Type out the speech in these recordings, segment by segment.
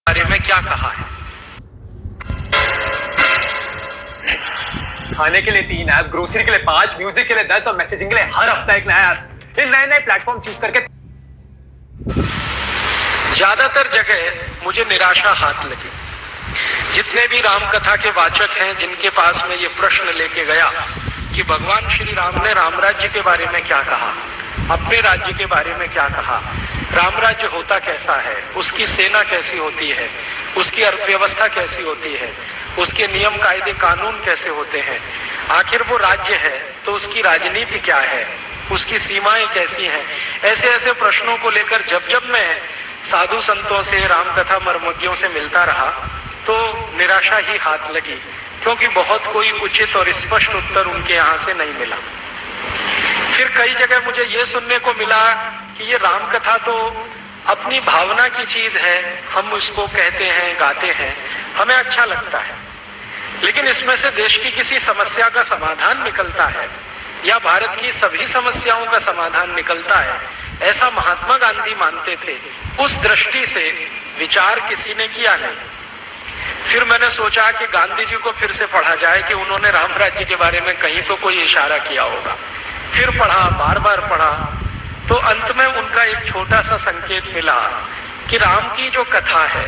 बारे में क्या कहा है। खाने के लिए 3 ऐप, ग्रोसरी के लिए 5, म्यूजिक के लिए 10 और मैसेजिंग के लिए हर हफ्ता एक नया ऐप। इन नए नए प्लेटफॉर्म यूज करके ज्यादातर जगह मुझे निराशा हाथ लगी। जितने भी राम कथा के वाचक हैं जिनके पास मैं ये प्रश्न लेके गया कि भगवान श्री राम ने राम राज्य के बारे में क्या कहा, अपने राज्य के बारे में क्या कहा, राम राज्य होता कैसा है, उसकी सेना कैसी होती है, उसकी अर्थव्यवस्था कैसी होती है, उसके नियम कायदे कानून कैसे होते हैं, आखिर वो राज्य है तो उसकी राजनीति क्या है, उसकी सीमाएं कैसी हैं। ऐसे ऐसे प्रश्नों को लेकर जब जब मैं साधु संतों से, राम कथा मर्मज्ञों से मिलता रहा तो निराशा ही हाथ लगी, क्योंकि बहुत कोई उचित और स्पष्ट उत्तर उनके यहाँ से नहीं मिला। फिर कई जगह मुझे ये सुनने को मिला कि ये राम कथा तो अपनी भावना की चीज है, हम उसको कहते हैं, गाते हैं, हमें अच्छा लगता है, लेकिन इसमें से देश की किसी समस्या का समाधान निकलता है या भारत की सभी समस्याओं का समाधान निकलता है, ऐसा महात्मा गांधी मानते थे। उस दृष्टि से विचार किसी ने किया नहीं। फिर मैंने सोचा कि गांधी जी को फिर से पढ़ा जाए कि उन्होंने राम राज्य के बारे में कहीं तो कोई इशारा किया होगा। फिर पढ़ा, बार बार पढ़ा, तो अंत में उनका एक छोटा सा संकेत मिला कि राम की जो कथा है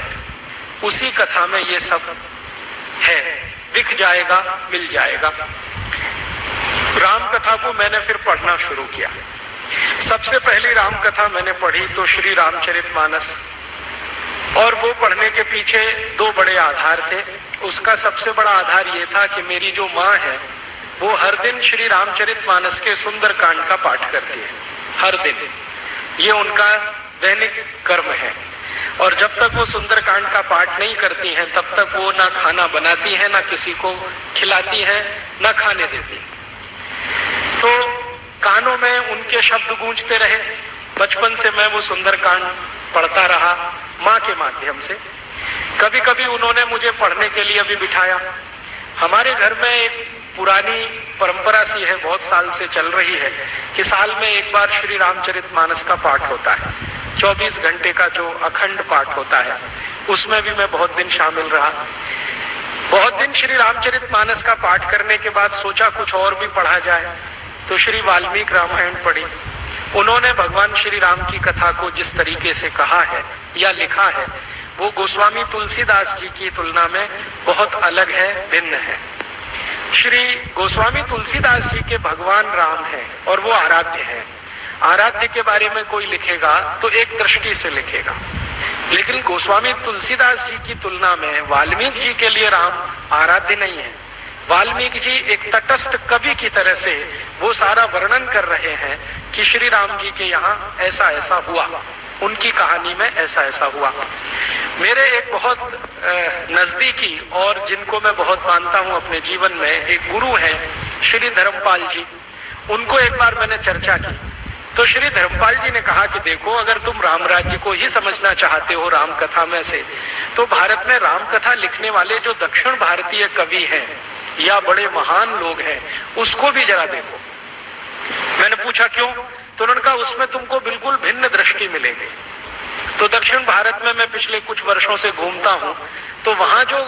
उसी कथा में ये सब है, दिख जाएगा, मिल जाएगा। राम कथा को मैंने फिर पढ़ना शुरू किया। सबसे पहली राम कथा मैंने पढ़ी तो श्री रामचरितमानस, और वो पढ़ने के पीछे 2 बड़े आधार थे। उसका सबसे बड़ा आधार ये था कि मेरी जो माँ है वो हर दिन श्री रामचरितमानस के सुंदर कांड का पाठ करती है, हर दिन। ये उनका दैनिक कर्म है, और जब तक वो सुंदर कांड का पाठ नहीं करती हैं तब तक वो ना खाना बनाती हैं, ना किसी को खिलाती हैं, ना खाने देती। तो कानों में उनके शब्द गूंजते रहे। बचपन से मैं वो सुंदर कांड पढ़ता रहा माँ के माध्यम से। कभी कभी उन्होंने मुझे पढ़ने के लिए भी बिठाया। हमारे घर में एक पुरानी परंपरा सी है, बहुत साल से चल रही है, कि साल में एक बार श्री रामचरितमानस का पाठ होता है। 24 घंटे का जो अखंड पाठ होता है, उसमें भी मैं बहुत दिन शामिल रहा। बहुत दिन श्री रामचरितमानस का पाठ करने के बाद सोचा कुछ और भी पढ़ा जाए, तो श्री वाल्मीकि रामायण पढ़ी। उन्होंने भगवान श्री राम की कथा को जिस तरीके से कहा है या लिखा है, वो गोस्वामी तुलसीदास जी की तुलना में बहुत अलग है, भिन्न है। श्री गोस्वामी तुलसीदास जी के भगवान राम हैं और वो आराध्य हैं। आराध्य के बारे में कोई लिखेगा तो एक दृष्टि से लिखेगा, लेकिन गोस्वामी तुलसीदास जी की तुलना में वाल्मीकि जी के लिए राम आराध्य नहीं है। वाल्मीकि जी एक तटस्थ कवि की तरह से वो सारा वर्णन कर रहे हैं कि श्री राम जी के यहाँ ऐसा ऐसा हुआ, उनकी कहानी में ऐसा ऐसा हुआ। मेरे एक बहुत नजदीकी और जिनको मैं बहुत मानता हूँ अपने जीवन में, एक गुरु हैं श्री धर्मपाल जी। उनको एक बार मैंने चर्चा की तो श्री धर्मपाल जी ने कहा कि देखो, अगर तुम राम राज्य को ही समझना चाहते हो राम कथा में से, तो भारत में राम कथा लिखने वाले जो दक्षिण भारतीय कवि हैं या बड़े महान लोग हैं, उसको भी जरा देखो। मैंने पूछा क्यों, तो उन्होंने कहा उसमें तुमको बिल्कुल भिन्न दृष्टि मिलेगी। तो दक्षिण भारत में मैं पिछले कुछ वर्षों से घूमता हूँ, तो वहां जो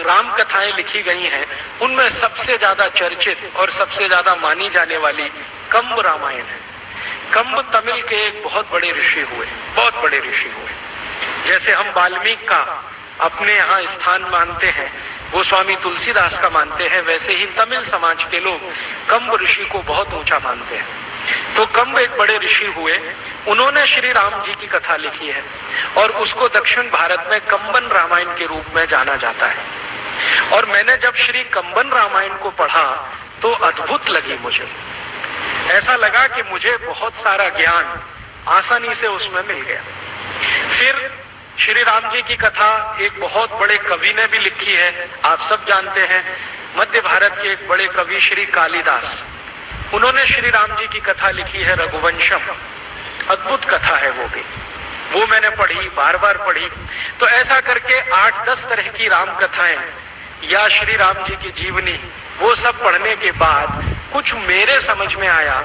राम कथाएं लिखी गई हैं उनमें सबसे ज्यादा चर्चित और सबसे ज्यादा मानी जाने वाली कंब रामायण है। कंब तमिल के एक बहुत बड़े ऋषि हुए, बहुत बड़े ऋषि हुए। जैसे हम वाल्मीकि का अपने यहाँ स्थान मानते हैं, गोस्वामी तुलसीदास का मानते हैं, वैसे ही तमिल समाज के लोग कंब ऋषि को बहुत ऊंचा मानते हैं। तो कंब एक बड़े ऋषि हुए, उन्होंने श्री राम जी की कथा लिखी है और उसको दक्षिण भारत में कंबन रामायण के रूप में जाना जाता है। और मैंने जब श्री कंबन रामायण को पढ़ा तो अद्भुत लगी मुझे। ऐसा लगा कि मुझे बहुत सारा ज्ञान आसानी से उसमें मिल गया। फिर श्री राम जी की कथा एक बहुत बड़े कवि ने भी लिखी है, आप सब जानते हैं, मध्य भारत के एक बड़े कवि श्री कालिदास, उन्होंने श्री राम जी की कथा लिखी है रघुवंशम। अद्भुत कथा है वो भी, वो मैंने पढ़ी, बार बार पढ़ी। तो ऐसा करके 8-10 तरह की राम कथाएं या श्री राम जी की जीवनी, वो सब पढ़ने के बाद कुछ मेरे समझ में आया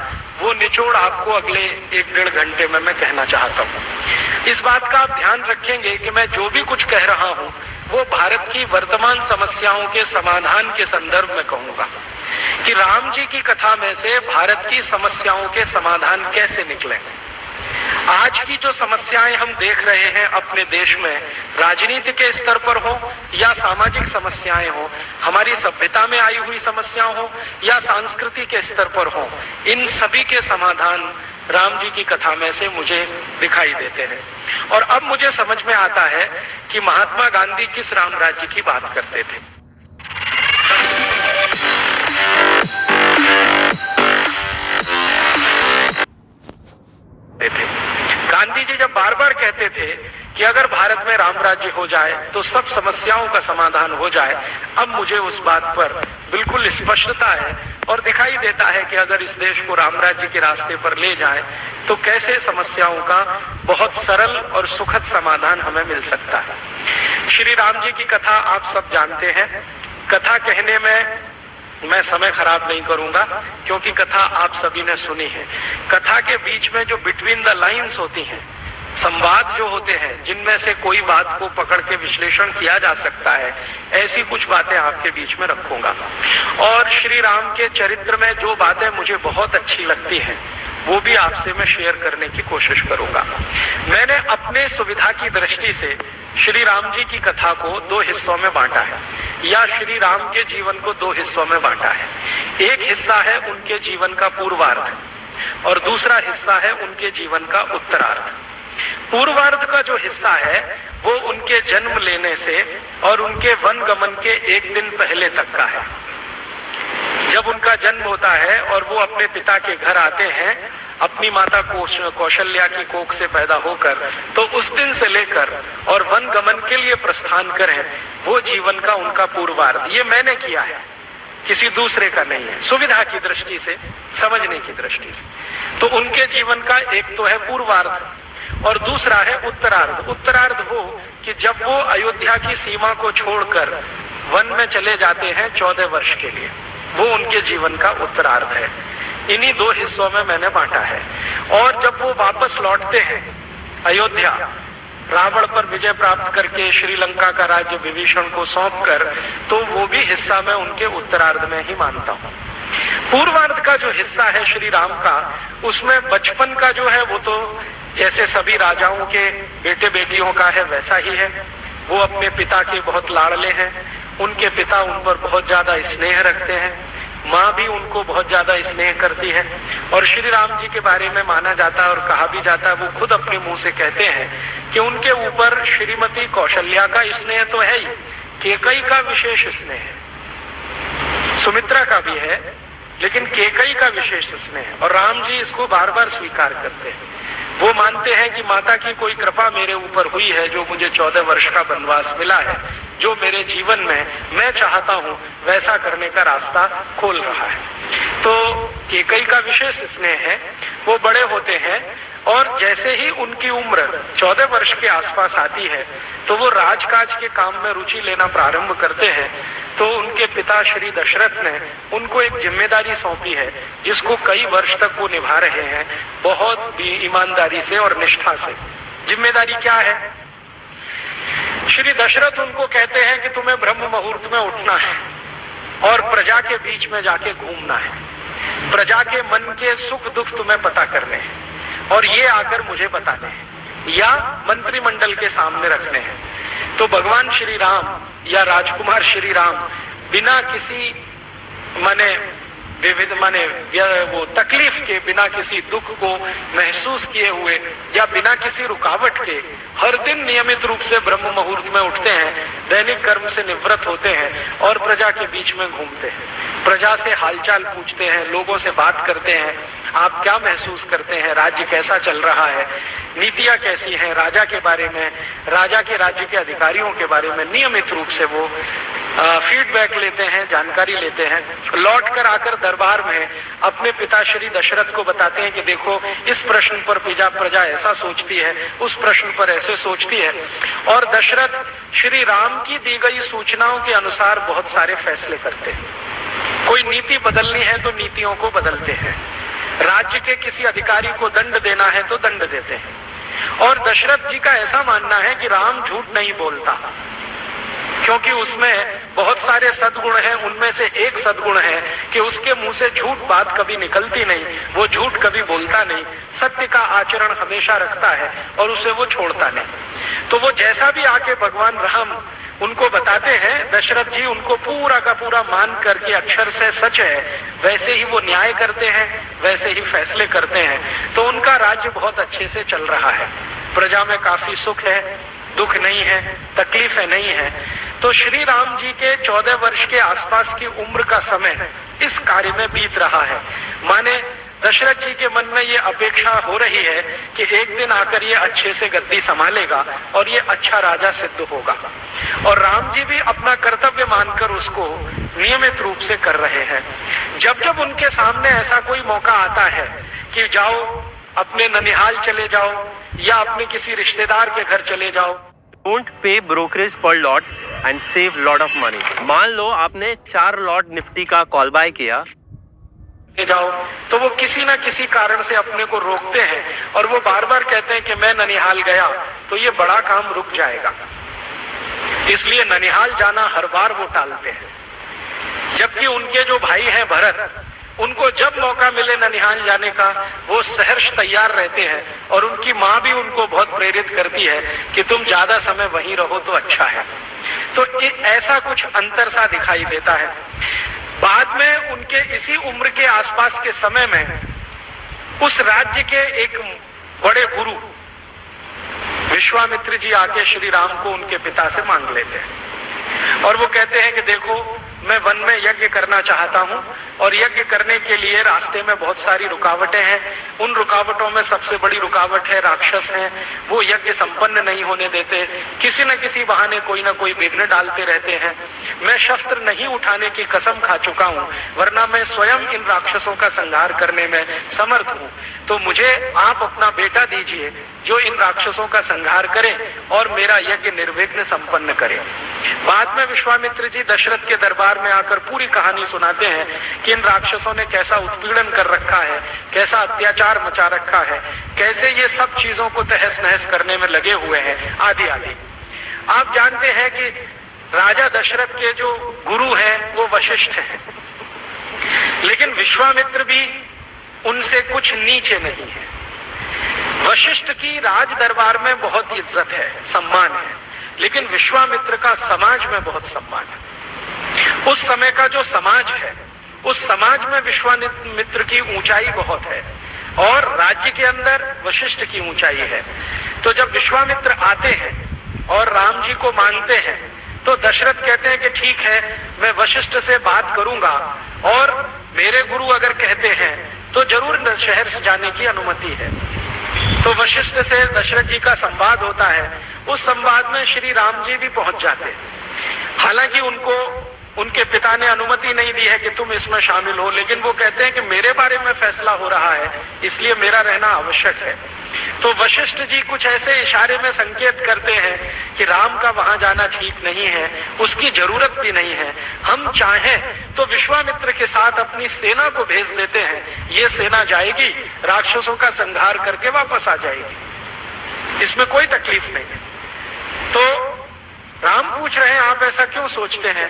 वो निचोड़ आपको अगले 1-1.5 घंटे में मैं कहना चाहता हूँ। इस बात का आप ध्यान रखेंगे कि मैं जो भी कुछ कह रहा हूँ वो भारत की वर्तमान समस्याओं के समाधान के संदर्भ में कहूंगा कि राम जी की कथा में से भारत की समस्याओं के समाधान कैसे निकले। आज की जो समस्याएं हम देख रहे हैं अपने देश में, राजनीति के स्तर पर हो या सामाजिक समस्याएं हो, हमारी सभ्यता में आई हुई समस्या हो या संस्कृति के स्तर पर हो, इन सभी के समाधान राम जी की कथा में से मुझे दिखाई देते हैं। और अब मुझे समझ में आता है कि महात्मा गांधी किस राम राज्य की बात करते थे। गांधी जी जब बार बार कहते थे कि अगर भारत में राम राज्य हो जाए तो सब समस्याओं का समाधान हो जाए, अब मुझे उस बात पर बिल्कुल स्पष्टता है और दिखाई देता है कि अगर इस देश को राम राज्य के रास्ते पर ले जाए तो कैसे समस्याओं का बहुत सरल और सुखद समाधान हमें मिल सकता है। श्री राम जी की कथा आप सब जानते हैं। कथा कहने में मैं समय खराब नहीं करूंगा क्योंकि कथा आप सभी ने सुनी है। कथा के बीच में जो बिटवीन द लाइंस होती हैं, संवाद जो होते हैं, जिनमें से कोई बात को पकड़ के विश्लेषण किया जा सकता है, ऐसी कुछ बातें आपके बीच में रखूंगा। और श्री राम के चरित्र में जो बातें मुझे बहुत अच्छी लगती हैं वो भी आपसे मैं शेयर करने की कोशिश करूंगा। मैंने अपने सुविधा की दृष्टि से श्री राम जी की कथा को 2 हिस्सों में बांटा है, या श्री राम के जीवन को 2 हिस्सों में बांटा है। एक हिस्सा है उनके जीवन का पूर्वार्ध और दूसरा हिस्सा है उनके जीवन का उत्तरार्ध। पूर्वार्ध का जो हिस्सा है वो उनके जन्म लेने से और उनके वन गमन के 1 दिन पहले तक का है। जब उनका जन्म होता है और वो अपने पिता के घर आते हैं अपनी माता कौशल्या की कोख से पैदा होकर, तो उस दिन से लेकर और वन गमन के लिए प्रस्थान करें, वो जीवन का उनका पूर्वार्ध। ये मैंने किया है, किसी दूसरे का नहीं है, सुविधा की दृष्टि से, समझने की दृष्टि से। तो उनके जीवन का एक तो है पूर्वार्ध और दूसरा है उत्तरार्ध। उत्तरार्ध वो कि जब वो अयोध्या की सीमा को छोड़कर वन में चले जाते हैं 14 वर्ष के लिए, वो उनके जीवन का उत्तरार्ध है। इन्हीं 2 हिस्सों में मैंने बांटा है। और जब वो वापस लौटते हैं अयोध्या, रावण पर विजय प्राप्त करके श्रीलंका का राज्य विभीषण को सौंपकर, तो वो भी हिस्सा मैं उनके उत्तरार्ध में ही मानता हूँ। पूर्वार्ध का जो हिस्सा है श्री राम का, उसमें बचपन का जो है वो तो जैसे सभी राजाओं के बेटे बेटियों का है वैसा ही है। वो अपने पिता के बहुत लाडले हैं, उनके पिता उन पर बहुत ज्यादा स्नेह रखते हैं, माँ भी उनको बहुत ज्यादा स्नेह करती है। और श्री राम जी के बारे में माना जाता है और कहा भी जाता है, वो खुद अपने मुंह से कहते हैं कि उनके ऊपर श्रीमती कौशल्या का स्नेह तो है ही, केकई का विशेष स्नेह है, सुमित्रा का भी है, लेकिन केकई का विशेष स्नेह है। और राम जी इसको बार बार स्वीकार करते हैं। वो मानते हैं कि माता की कोई कृपा मेरे ऊपर हुई है जो मुझे 14 वर्ष का वनवास मिला है, जो मेरे जीवन में मैं चाहता हूं वैसा करने का रास्ता खोल रहा है। तो केकई का विशेष स्नेह है। वो बड़े होते हैं और जैसे ही उनकी उम्र 14 वर्ष के आसपास आती है तो वो राजकाज के काम में रुचि लेना प्रारंभ करते हैं। तो उनके पिता श्री दशरथ ने उनको एक जिम्मेदारी सौंपी है जिसको कई वर्ष तक वो निभा रहे हैं, बहुत ईमानदारी से और निष्ठा से। जिम्मेदारी क्या है? श्री दशरथ उनको कहते हैं कि तुम्हें ब्रह्म मुहूर्त में उठना है और प्रजा के बीच में जाके घूमना है, प्रजा के मन के सुख दुख तुम्हें पता करने हैं और ये आकर मुझे बताने हैं या मंत्रिमंडल के सामने रखने हैं। तो भगवान श्री राम या राजकुमार श्री राम बिना किसी वो तकलीफ के, बिना किसी दुख को महसूस किए हुए या बिना किसी रुकावट के हर दिन नियमित रूप से ब्रह्म मुहूर्त में उठते हैं, दैनिक कर्म से निवृत्त होते हैं और प्रजा के बीच में घूमते हैं, प्रजा से हालचाल पूछते हैं, लोगों से बात करते हैं, आप क्या महसूस करते हैं, राज्य कैसा चल रहा है, नीतियां कैसी हैं, राजा के बारे में, राजा के राज्य के अधिकारियों के बारे में नियमित रूप से वो फीडबैक लेते हैं, जानकारी लेते हैं। लौट कर आकर दरबार में अपने पिता श्री दशरथ को बताते हैं कि देखो इस प्रश्न पर प्रजा ऐसा सोचती है, उस प्रश्न पर ऐसे सोचती है। और दशरथ श्री राम की दी गई सूचनाओं के अनुसार बहुत सारे फैसले करते हैं। कोई नीति बदलनी है तो नीतियों को बदलते हैं, राज्य के किसी अधिकारी को दंड देना है तो दंड देते हैं। और दशरथ जी का ऐसा मानना है कि राम झूठ नहीं बोलता, क्योंकि उसमें बहुत सारे सद्गुण हैं। उनमें से एक सद्गुण है कि उसके मुंह से झूठ बात कभी निकलती नहीं, वो झूठ कभी बोलता नहीं, सत्य का आचरण हमेशा रखता है और उसे वो छोड़ता नहीं। तो वो जैसा भी आके भगवान राम उनको बताते हैं, दशरथ जी उनको पूरा का पूरा मान करके अक्षर से सच है वैसे ही वो न्याय करते हैं, वैसे ही फैसले करते हैं। तो उनका राज्य बहुत अच्छे से चल रहा है, प्रजा में काफी सुख है, दुख नहीं है, तकलीफें नहीं है। तो श्री राम जी के 14 वर्ष के आसपास की उम्र का समय इस कार्य में बीत रहा है। माने दशरथ जी के मन में ये अपेक्षा हो रही है कि एक दिन आकर ये अच्छे से गद्दी संभालेगा और ये अच्छा राजा सिद्ध होगा। और राम जी भी अपना कर्तव्य मानकर उसको नियमित रूप से कर रहे हैं। जब जब उनके सामने ऐसा कोई मौका आता है कि जाओ अपने ननिहाल चले जाओ या अपने किसी रिश्तेदार के घर चले जाओ, डोंट पे ब्रोकरेज पर lot and save lot of money. मान लो आपने 4 लॉट निफ्टी का कॉल बाय किया, ले जाओ, तो वो किसी ना किसी कारण से अपने को रोकते हैं और वो बार बार कहते हैं कि मैं ननिहाल गया तो ये बड़ा काम रुक जाएगा, इसलिए ननिहाल जाना हर बार वो टालते हैं। जबकि उनके जो भाई हैं भरत, उनको जब मौका मिले ननिहाल जाने का वो सहर्ष तैयार रहते हैं। और उनकी माँ भी उनको बहुत प्रेरित करती है कि तुम ज्यादा समय वहीं रहो तो अच्छा है। तो ऐसा कुछ अंतर सा दिखाई देता है। बाद में उनके इसी उम्र के आसपास के समय में उस राज्य के एक बड़े गुरु विश्वामित्र जी आके श्री राम को उनके पिता से मांग लेते हैं और वो कहते हैं कि देखो मैं वन में यज्ञ करना चाहता हूं और यज्ञ करने के लिए रास्ते में बहुत सारी रुकावटें हैं। उन रुकावटों में सबसे बड़ी रुकावट है राक्षस हैं, वो यज्ञ संपन्न नहीं होने देते, किसी न किसी बहाने कोई ना कोई विघ्न डालते रहते हैं। मैं शस्त्र नहीं उठाने की कसम खा चुका हूं, वरना मैं स्वयं इन राक्षसों का संहार करने में समर्थ हूं। तो मुझे आप अपना बेटा दीजिए जो इन राक्षसों का संहार करे और मेरा यज्ञ निर्विघ्न संपन्न करे। बाद में विश्वामित्र जी दशरथ के दरबार में आकर पूरी कहानी सुनाते हैं कि इन राक्षसों ने कैसा उत्पीड़न कर रखा है, कैसा अत्याचार मचा रखा है, कैसे ये सब चीजों को तहस नहस करने में लगे हुए हैं आदि आदि। आप जानते हैं कि राजा दशरथ के जो गुरु हैं वो वशिष्ठ हैं, लेकिन विश्वामित्र भी उनसे कुछ नीचे नहीं है। वशिष्ठ की राज दरबार में बहुत इज्जत है, सम्मान है, लेकिन विश्वामित्र का समाज में बहुत सम्मान है। उस समय का जो समाज है उस समाज में विश्वामित्र की ऊंचाई बहुत है और राज्य के अंदर वशिष्ठ की ऊंचाई है। तो जब विश्वामित्र आते हैं और राम जी को मानते हैं तो दशरथ कहते हैं कि ठीक है मैं वशिष्ठ से बात करूंगा और मेरे गुरु अगर कहते हैं तो जरूर शहर से जाने की अनुमति है। तो वशिष्ठ से दशरथ जी का संवाद होता है। उस संवाद में श्री राम जी भी पहुंच जाते हैं। हालांकि उनको उनके पिता ने अनुमति नहीं दी है कि तुम इसमें शामिल हो, लेकिन वो कहते हैं कि मेरे बारे में फैसला हो रहा है इसलिए मेरा रहना आवश्यक है। तो वशिष्ठ जी कुछ ऐसे इशारे में संकेत करते हैं कि राम का वहां जाना ठीक नहीं है, उसकी जरूरत भी नहीं है। हम चाहें तो विश्वामित्र के साथ अपनी सेना को भेज देते हैं, ये सेना जाएगी राक्षसों का संहार करके वापस आ जाएगी, इसमें कोई तकलीफ नहीं है। तो राम पूछ रहे हैं आप ऐसा क्यों सोचते हैं?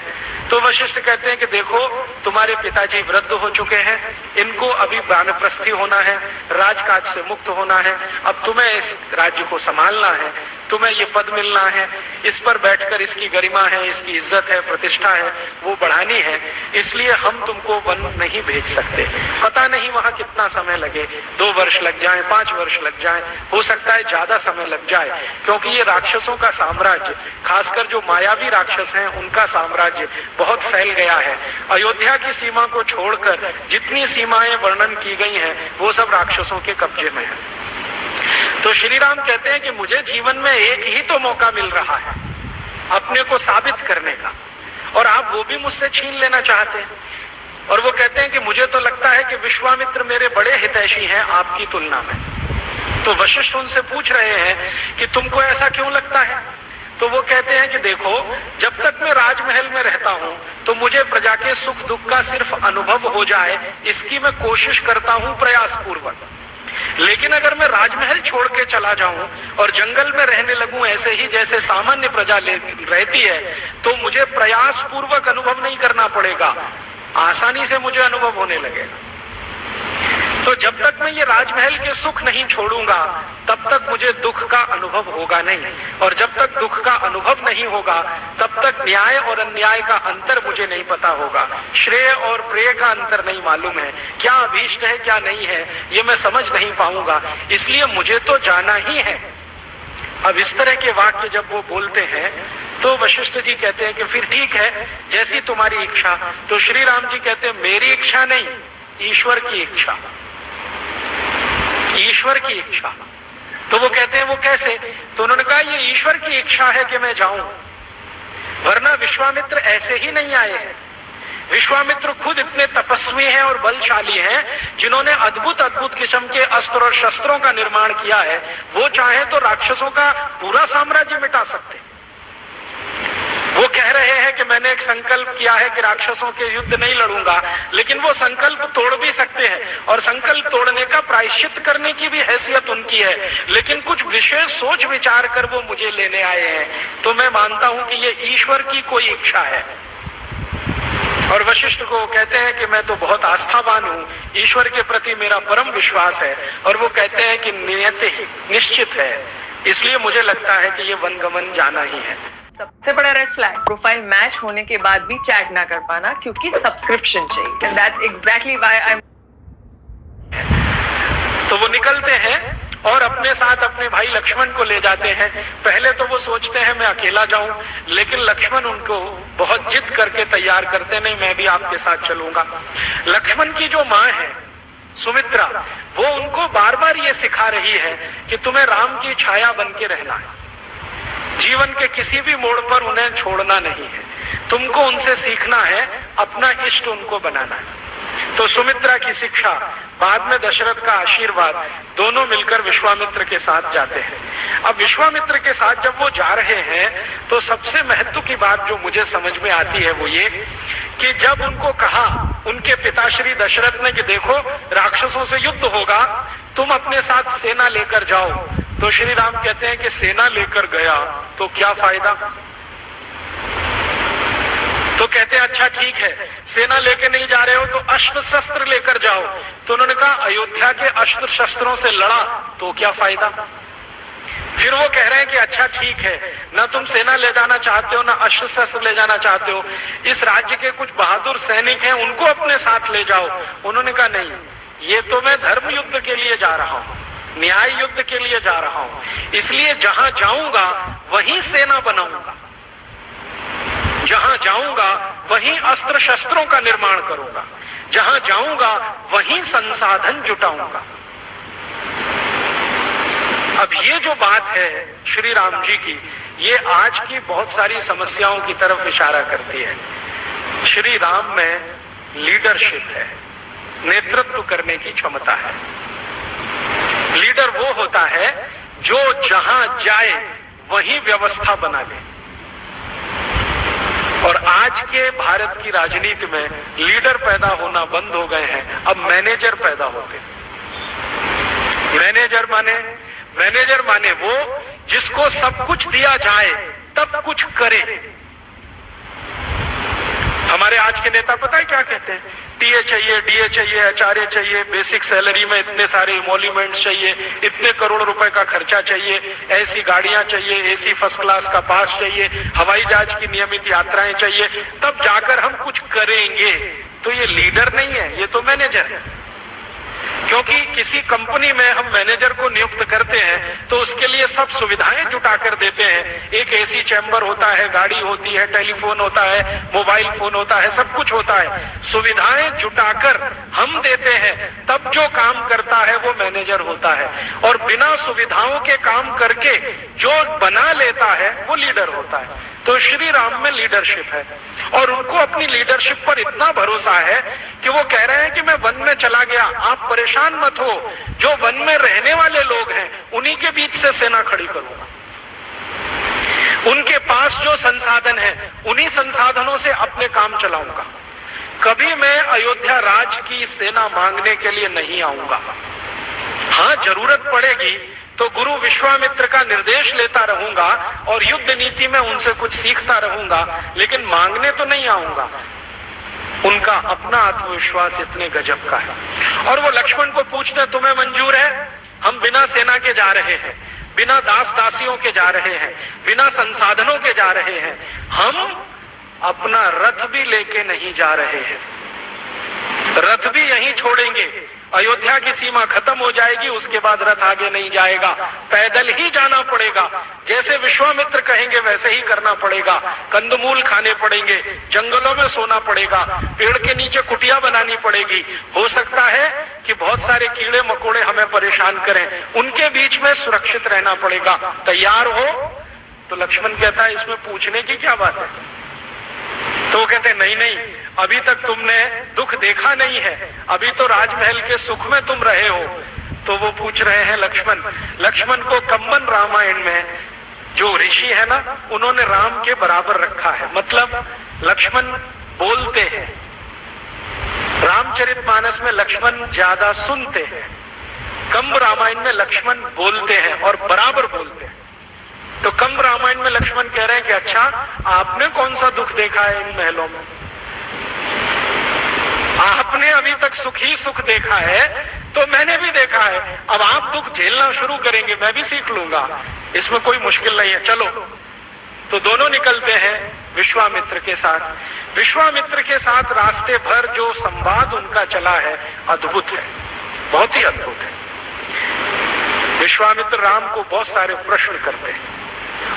तो वशिष्ठ कहते हैं कि देखो तुम्हारे पिताजी वृद्ध हो चुके हैं, इनको अभी वानप्रस्थी होना है, राजकाज से मुक्त होना है, अब तुम्हें इस राज्य को संभालना है, तुम्हें ये पद मिलना है, इस पर बैठकर इसकी गरिमा है, इसकी इज्जत है, प्रतिष्ठा है, वो बढ़ानी है, इसलिए हम तुमको वन नहीं भेज सकते। पता नहीं वहां कितना समय लगे, 2 वर्ष लग जाए, 5 वर्ष लग जाए, हो सकता है ज्यादा समय लग जाए, क्योंकि ये राक्षसों का साम्राज्य, खासकर जो मायावी राक्षस हैं उनका साम्राज्य बहुत फैल गया है। अयोध्या की सीमा को छोड़कर जितनी सीमाएं वर्णन की गई हैं वो सब राक्षसों के कब्जे में है। तो श्री राम कहते हैं कि मुझे जीवन में एक ही तो मौका मिल रहा है अपने को साबित करने का, और आप वो भी मुझसे छीन लेना चाहते हैं। और वो कहते हैं कि मुझे तो लगता है कि विश्वामित्र मेरे बड़े हितैषी हैं आपकी तुलना में। तो वशिष्ठ उनसे पूछ रहे हैं कि तुमको ऐसा क्यों लगता है? तो वो कहते हैं कि देखो, जब तक मैं राजमहल में रहता हूं तो मुझे प्रजा के सुख दुख का सिर्फ अनुभव हो जाए, इसकी मैं कोशिश करता हूं प्रयास पूर्वक। लेकिन अगर मैं राजमहल छोड़ के चला जाऊं और जंगल में रहने लगूं ऐसे ही जैसे सामान्य प्रजा रहती है, तो मुझे प्रयास पूर्वक अनुभव नहीं करना पड़ेगा, आसानी से मुझे अनुभव होने लगेगा। तो जब तक मैं ये राजमहल के सुख नहीं छोड़ूंगा तब तक मुझे दुख का अनुभव होगा नहीं, और जब तक दुख का अनुभव नहीं होगा तब तक न्याय और अन्याय का अंतर मुझे नहीं पता होगा, श्रेय और प्रेय का अंतर नहीं मालूम है, क्या अभीष्ट है क्या नहीं है ये मैं समझ नहीं पाऊंगा, इसलिए मुझे तो जाना ही है। अब इस तरह के वाक्य जब वो बोलते हैं तो वशिष्ठ जी कहते हैं कि फिर ठीक है, जैसी तुम्हारी इच्छा। तो श्री राम जी कहते हैं मेरी इच्छा नहीं, ईश्वर की इच्छा, ईश्वर की इच्छा। तो वो कहते हैं वो कैसे? तो उन्होंने कहा ये ईश्वर की इच्छा है कि मैं जाऊं, वरना विश्वामित्र ऐसे ही नहीं आए हैं। विश्वामित्र खुद इतने तपस्वी हैं और बलशाली हैं, जिन्होंने अद्भुत अद्भुत किस्म के अस्त्र और शस्त्रों का निर्माण किया है। वो चाहे तो राक्षसों का पूरा साम्राज्य मिटा सकते। वो कह रहे हैं कि मैंने एक संकल्प किया है कि राक्षसों के युद्ध नहीं लड़ूंगा, लेकिन वो संकल्प तोड़ भी सकते हैं, और संकल्प तोड़ने का प्रायश्चित करने की भी हैसियत उनकी है, लेकिन कुछ विशेष सोच विचार कर वो मुझे लेने आए हैं। तो मैं मानता हूं कि ये ईश्वर की कोई इच्छा है। और वशिष्ठ को कहते हैं कि मैं तो बहुत आस्थावान हूं, ईश्वर के प्रति मेरा परम विश्वास है, और वो कहते हैं कि नियति निश्चित है, इसलिए मुझे लगता है कि ये वनगमन जाना ही है। सबसे बड़ा रेड फ्लैग प्रोफाइल मैच होने के बाद भी चैट ना कर पाना, क्योंकि सब्सक्रिप्शन चाहिए। And that's exactly why I. तो वो निकलते हैं और अपने साथ अपने भाई लक्ष्मण को ले जाते हैं। पहले तो वो सोचते हैं मैं अकेला जाऊं, लेकिन लक्ष्मण उनको बहुत जिद करके तैयार करते, नहीं मैं भी आपके साथ चलूंगा। लक्ष्मण की जो माँ है सुमित्रा, वो उनको बार बार ये सिखा रही है कि तुम्हें राम की छाया बन के रहना है, जीवन के किसी भी मोड़ पर उन्हें छोड़ना नहीं है, तुमको उनसे सीखना है, अपना इष्ट उनको बनाना है। तो सुमित्रा की शिक्षा, बाद में दशरथ का आशीर्वाद, दोनों मिलकर विश्वामित्र के साथ जाते हैं। अब विश्वामित्र के साथ जब वो जा रहे हैं तो सबसे महत्व की बात जो मुझे समझ में आती है वो ये कि जब उनको कहा उनके पिता श्री दशरथ ने कि देखो राक्षसों से युद्ध होगा, तुम अपने साथ सेना लेकर जाओ, तो श्री राम कहते हैं कि सेना लेकर गया तो क्या फायदा। तो कहते हैं अच्छा ठीक है, सेना लेके नहीं जा रहे हो तो अस्त्र शस्त्र लेकर जाओ। तो उन्होंने कहा अयोध्या के अस्त्र शस्त्रों से लड़ा तो क्या फायदा। फिर वो कह रहे हैं कि अच्छा ठीक है, ना तुम सेना ले जाना चाहते हो ना अस्त्र शस्त्र ले जाना चाहते हो, इस राज्य के कुछ बहादुर सैनिक हैं उनको अपने साथ ले जाओ। उन्होंने कहा नहीं, ये तो मैं धर्म युद्ध के लिए जा रहा हूं, न्याय युद्ध के लिए जा रहा हूं, इसलिए जहां जाऊंगा वहीं सेना बनाऊंगा, जहां जाऊंगा वहीं अस्त्र शस्त्रों का निर्माण करूंगा, जहां जाऊंगा वहीं संसाधन जुटाऊंगा। अब ये जो बात है श्री राम जी की, ये आज की बहुत सारी समस्याओं की तरफ इशारा करती है। श्री राम में लीडरशिप है, नेतृत्व करने की क्षमता है। लीडर वो होता है जो जहां जाए वहीं व्यवस्था बना ले। और आज के भारत की राजनीति में लीडर पैदा होना बंद हो गए हैं, अब मैनेजर पैदा होते हैं। मैनेजर माने वो जिसको सब कुछ दिया जाए तब कुछ करे। हमारे आज के नेता पता है क्या कहते हैं? टीए चाहिए, डीए चाहिए, एचआरए चाहिए, बेसिक सैलरी में इतने सारे इमोल्यूमेंट्स चाहिए, इतने करोड़ रुपए का खर्चा चाहिए, ऐसी गाड़ियां चाहिए, एसी फर्स्ट क्लास का पास चाहिए, हवाई जहाज की नियमित यात्राएं चाहिए, तब जाकर हम कुछ करेंगे। तो ये लीडर नहीं है, ये तो मैनेजर है। क्योंकि किसी कंपनी में हम मैनेजर को नियुक्त करते हैं तो उसके लिए सब सुविधाएं जुटा कर देते हैं। एक एसी चैम्बर होता है, गाड़ी होती है, टेलीफोन होता है, मोबाइल फोन होता है, सब कुछ होता है। सुविधाएं जुटाकर हम देते हैं, तब जो काम करता है वो मैनेजर होता है। और बिना सुविधाओं के काम करके जो बना लेता है वो लीडर होता है। तो श्री राम में लीडरशिप है, और उनको अपनी लीडरशिप पर इतना भरोसा है कि वो कह रहे हैं कि मैं वन में चला गया, आप परेशान मत हो, जो वन में रहने वाले लोग हैं उन्हीं के बीच से सेना खड़ी करूंगा। उनके पास जो संसाधन है उन्हीं संसाधनों से अपने काम चलाऊंगा। कभी मैं अयोध्या राज की सेना मांगने के लिए नहीं आऊंगा। हाँ, जरूरत पड़ेगी तो गुरु विश्वामित्र का निर्देश लेता रहूंगा और युद्ध नीति में उनसे कुछ सीखता रहूंगा, लेकिन मांगने तो नहीं आऊंगा। उनका अपना आत्मविश्वास इतने गजब का है। और वो लक्ष्मण को पूछते, तुम्हें मंजूर है? हम बिना सेना के जा रहे हैं, बिना दास दासियों के जा रहे हैं, बिना संसाधनों के जा रहे हैं, हम अपना रथ भी लेके नहीं जा रहे हैं, रथ भी यहीं छोड़ेंगे। अयोध्या की सीमा खत्म हो जाएगी, उसके बाद रथ आगे नहीं जाएगा, पैदल ही जाना पड़ेगा। जैसे विश्वामित्र कहेंगे वैसे ही करना पड़ेगा। कंदमूल खाने पड़ेंगे, जंगलों में सोना पड़ेगा, पेड़ के नीचे कुटिया बनानी पड़ेगी। हो सकता है कि बहुत सारे कीड़े मकोड़े हमें परेशान करें, उनके बीच में सुरक्षित रहना पड़ेगा। तैयार हो? तो लक्ष्मण कहता है, इसमें पूछने की क्या बात है? तो वो कहते नहीं नहीं, अभी तक तुमने दुख देखा नहीं है, अभी तो राजमहल के सुख में तुम रहे हो। तो वो पूछ रहे हैं लक्ष्मण को कम्बन रामायण में जो ऋषि है ना, उन्होंने राम के बराबर रखा है। मतलब लक्ष्मण बोलते हैं, रामचरितमानस में लक्ष्मण ज्यादा सुनते हैं, कंब रामायण में लक्ष्मण बोलते हैं और बराबर बोलते हैं। तो कंब रामायण में लक्ष्मण कह रहे हैं कि अच्छा, आपने कौन सा दुख देखा है इन महलों में? आपने अभी तक सुख ही सुख देखा है, तो मैंने भी देखा है। अब आप दुख झेलना शुरू करेंगे, मैं भी सीख लूंगा, इसमें कोई मुश्किल नहीं है, चलो। तो दोनों निकलते हैं विश्वामित्र के साथ। विश्वामित्र के साथ रास्ते भर जो संवाद उनका चला है, अद्भुत है, बहुत ही अद्भुत है। विश्वामित्र राम को बहुत सारे प्रश्न करते हैं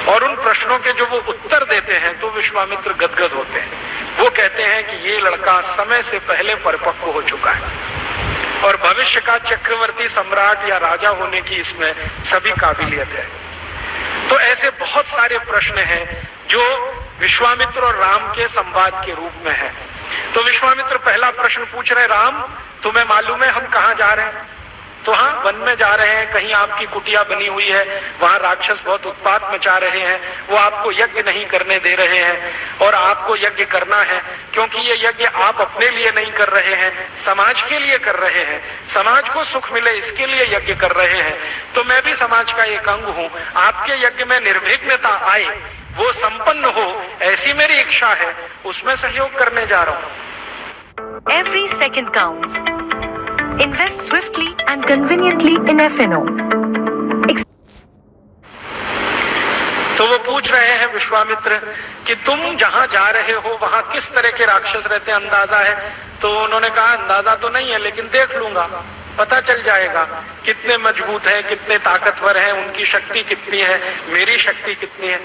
और उन प्रश्नों के जो वो उत्तर देते हैं तो विश्वामित्र गदगद होते हैं। वो कहते हैं कि ये लड़का समय से पहले परिपक्व हो चुका है और भविष्य का चक्रवर्ती सम्राट या राजा होने की इसमें सभी काबिलियत है। तो ऐसे बहुत सारे प्रश्न हैं जो विश्वामित्र और राम के संवाद के रूप में है। तो विश्वामित्र पहला प्रश्न पूछ रहे, राम तुम्हें मालूम है हम कहाँ जा रहे हैं? तो हाँ, वन में जा रहे हैं, कहीं आपकी कुटिया बनी हुई है, वहां राक्षस बहुत उत्पात मचा रहे हैं, वो आपको यज्ञ नहीं करने दे रहे हैं और आपको यज्ञ करना है, क्योंकि ये यज्ञ आप अपने लिए नहीं कर रहे हैं, समाज के लिए कर रहे हैं, समाज को सुख मिले इसके लिए यज्ञ कर रहे हैं। तो मैं भी समाज का एक अंग हूं, आपके यज्ञ में निर्विघ्नता आए, वो संपन्न हो, ऐसी मेरी इच्छा है, उसमें सहयोग करने जा रहा हूं। Every second counts. Invest swiftly and conveniently in FNO. तो वो पूछ रहे हैं विश्वामित्र कि तुम जहां जा रहे हो वहां किस तरह के राक्षस रहते हैं, अंदाजा है? तो उन्होंने कहा अंदाजा तो नहीं है, लेकिन देख लूंगा, पता चल जाएगा कितने मजबूत हैं, कितने ताकतवर हैं, उनकी शक्ति कितनी है, मेरी शक्ति कितनी है।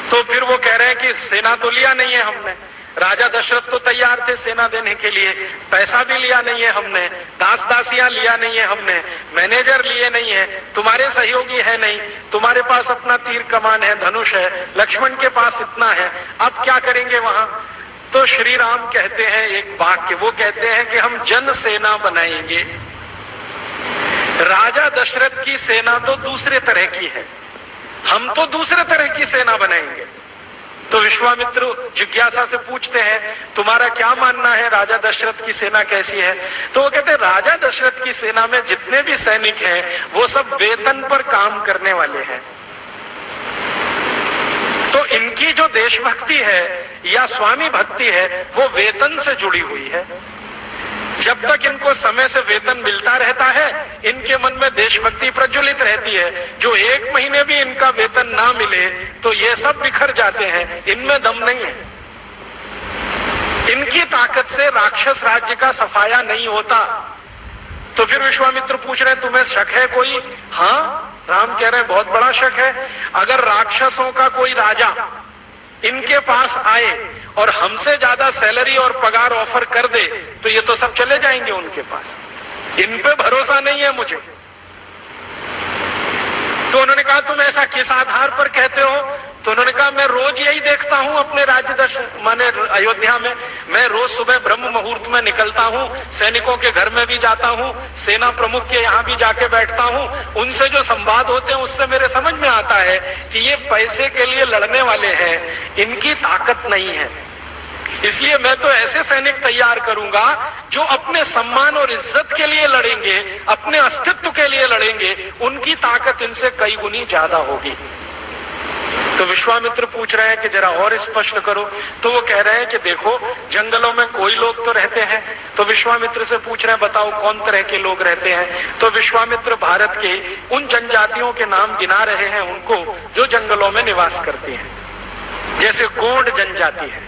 तो फिर वो कह रहे हैं कि सेना तो लिया नहीं है हमने, राजा दशरथ तो तैयार थे सेना देने के लिए, पैसा भी लिया नहीं है हमने, दास दासियां लिया नहीं है हमने, मैनेजर लिए नहीं है, तुम्हारे सहयोगी है नहीं, तुम्हारे पास अपना तीर कमान है, धनुष है, लक्ष्मण के पास इतना है, अब क्या करेंगे वहां? तो श्री राम कहते हैं एक वाक्य, वो कहते हैं कि हम जन सेना बनाएंगे। राजा दशरथ की सेना तो दूसरे तरह की है, हम तो दूसरे तरह की सेना बनाएंगे। तो विश्वामित्र जिज्ञासा से पूछते हैं तुम्हारा क्या मानना है, राजा दशरथ की सेना कैसी है? तो वो कहते हैं राजा दशरथ की सेना में जितने भी सैनिक हैं वो सब वेतन पर काम करने वाले हैं। तो इनकी जो देशभक्ति है या स्वामी भक्ति है वो वेतन से जुड़ी हुई है। जब तक इनको समय से वेतन मिलता रहता है इनके मन में देशभक्ति प्रज्वलित रहती है। जो एक महीने भी इनका वेतन ना मिले तो ये सब बिखर जाते हैं, इनमें दम नहीं है। इनकी ताकत से राक्षस राज्य का सफाया नहीं होता। तो फिर विश्वामित्र पूछ रहे हैं तुम्हें शक है कोई? हाँ, राम कह रहे हैं बहुत बड़ा शक है। अगर राक्षसों का कोई राजा इनके पास आए और हमसे ज्यादा सैलरी और पगार ऑफर कर दे तो ये तो सब चले जाएंगे उनके पास, इन पे भरोसा नहीं है मुझे। तो उन्होंने कहा तुम ऐसा किस आधार पर कहते हो? तो उन्होंने कहा मैं रोज यही देखता हूं अपने माने अयोध्या में, मैं रोज सुबह ब्रह्म मुहूर्त में निकलता हूं, सैनिकों के घर में भी जाता हूं, सेना प्रमुख के यहाँ भी जाके बैठता हूं, उनसे जो संवाद होते हैं उससे मेरे समझ में आता है कि ये पैसे के लिए लड़ने वाले हैं, इनकी ताकत नहीं है। इसलिए मैं तो ऐसे सैनिक तैयार करूंगा जो अपने सम्मान और इज्जत के लिए लड़ेंगे, अपने अस्तित्व के लिए लड़ेंगे, उनकी ताकत इनसे कई गुनी ज्यादा होगी। तो विश्वामित्र पूछ रहे हैं कि जरा और स्पष्ट करो। तो वो कह रहे हैं कि देखो जंगलों में कोई लोग तो रहते हैं। तो विश्वामित्र से पूछ रहे हैं बताओ कौन तरह के लोग रहते हैं। तो विश्वामित्र भारत के उन जनजातियों के नाम गिना रहे हैं उनको जो जंगलों में निवास करती हैं। जैसे गोंड जनजाति है,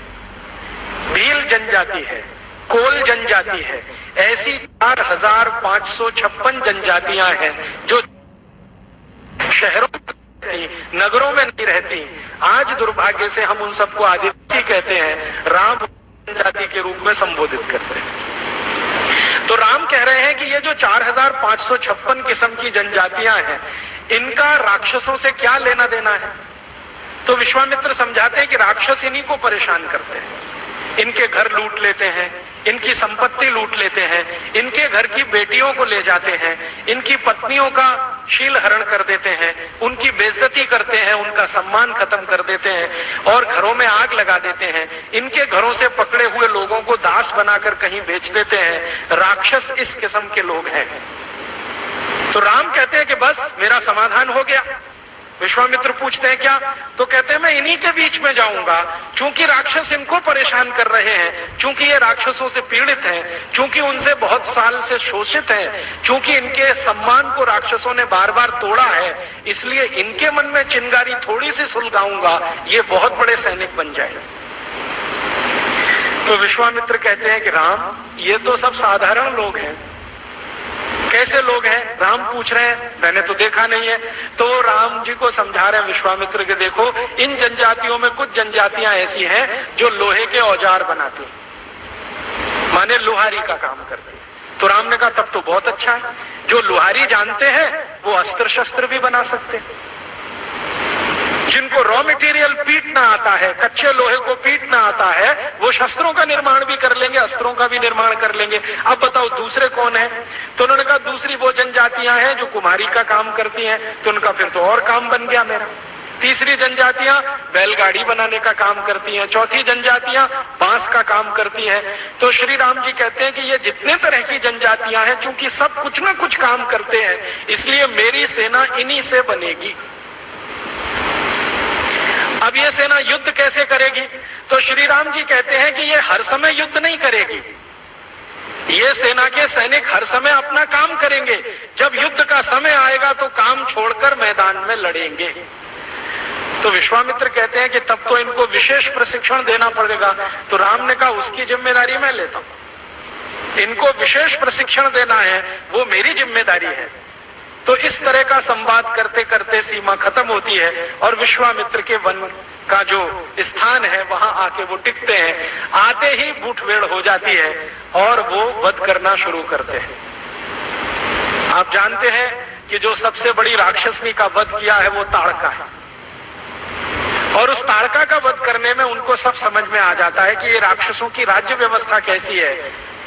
भील जनजाति है, कोल जनजाति है, ऐसी 4556 जनजातियां हैं जो शहरों नगरों में नहीं रहती। आज दुर्भाग्य से हम उन सबको आदिवासी कहते हैं, राम जनजाति के रूप में संबोधित करते हैं। तो राम कह रहे हैं कि ये जो 4556 किस्म की जनजातियां हैं, इनका राक्षसों से क्या लेना देना है। तो विश्वामित्र समझाते हैं कि राक्षस इन्हीं को परेशान करते हैं, इनके घर लूट लेते हैं, इनकी संपत्ति लूट लेते हैं, इनके घर की बेटियों को ले जाते हैं, इनकी पत्नियों का शील हरण कर देते हैं, उनकी बेइज्जती करते हैं, उनका सम्मान खत्म कर देते हैं और घरों में आग लगा देते हैं, इनके घरों से पकड़े हुए लोगों को दास बनाकर कहीं बेच देते हैं। राक्षस इस किस्म के लोग हैं। तो राम कहते हैं कि बस मेरा समाधान हो गया। विश्वामित्र पूछते हैं क्या। तो कहते हैं मैं इन्हीं के बीच में जाऊंगा, क्योंकि राक्षस इनको परेशान कर रहे हैं, क्योंकि ये राक्षसों से पीड़ित हैं, क्योंकि उनसे बहुत साल से शोषित हैं, क्योंकि इनके सम्मान को राक्षसों ने बार बार तोड़ा है, इसलिए इनके मन में चिंगारी थोड़ी सी सुलगाऊंगा, ये बहुत बड़े सैनिक बन जाए। तो विश्वामित्र कहते हैं कि राम ये तो सब साधारण लोग हैं। कैसे लोग हैं राम पूछ रहे हैं, मैंने तो देखा नहीं है। तो राम जी को समझा रहे हैं विश्वामित्र के देखो इन जनजातियों में कुछ जनजातियां ऐसी हैं जो लोहे के औजार बनाती, माने लोहारी का काम करती। तो राम ने कहा तब तो बहुत अच्छा है, जो लोहारी जानते हैं वो अस्त्र शस्त्र भी बना सकते हैं। जिनको रॉ मटेरियल पीटना आता है, कच्चे लोहे को पीटना आता है, वो शस्त्रों का निर्माण भी कर लेंगे, अस्त्रों का भी निर्माण कर लेंगे। अब बताओ दूसरे कौन है। तो उन्होंने कहा दूसरी वो जनजातियां हैं जो कुम्हारी का काम करती हैं। तो उनका फिर तो और काम बन गया मेरा। तीसरी जनजातियां बैलगाड़ी बनाने का काम करती हैं। चौथी जनजातियां बांस का काम करती हैं। तो श्री राम जी कहते हैं कि ये जितने तरह की जनजातियां हैं, चूंकि सब कुछ ना कुछ काम करते हैं, इसलिए मेरी सेना इन्हीं से बनेगी। अब ये सेना युद्ध कैसे करेगी। तो श्री राम जी कहते हैं कि ये हर समय युद्ध नहीं करेगी, ये सेना के सैनिक हर समय अपना काम करेंगे। जब युद्ध का समय आएगा तो काम छोड़कर मैदान में लड़ेंगे। तो विश्वामित्र कहते हैं कि तब तो इनको विशेष प्रशिक्षण देना पड़ेगा। तो राम ने कहा उसकी जिम्मेदारी मैं लेता हूं, इनको विशेष प्रशिक्षण देना है वो मेरी जिम्मेदारी है। तो इस तरह का संवाद करते करते सीमा खत्म होती है और विश्वामित्र के वन का जो स्थान है वहां आके वो टिकते हैं। आते ही मुठभेड़ हो जाती है और वो वध करना शुरू करते हैं। आप जानते हैं कि जो सबसे बड़ी राक्षसनी का वध किया है वो ताड़का है, और उस ताड़का का वध करने में उनको सब समझ में आ जाता है कि ये राक्षसों की राज्य व्यवस्था कैसी है,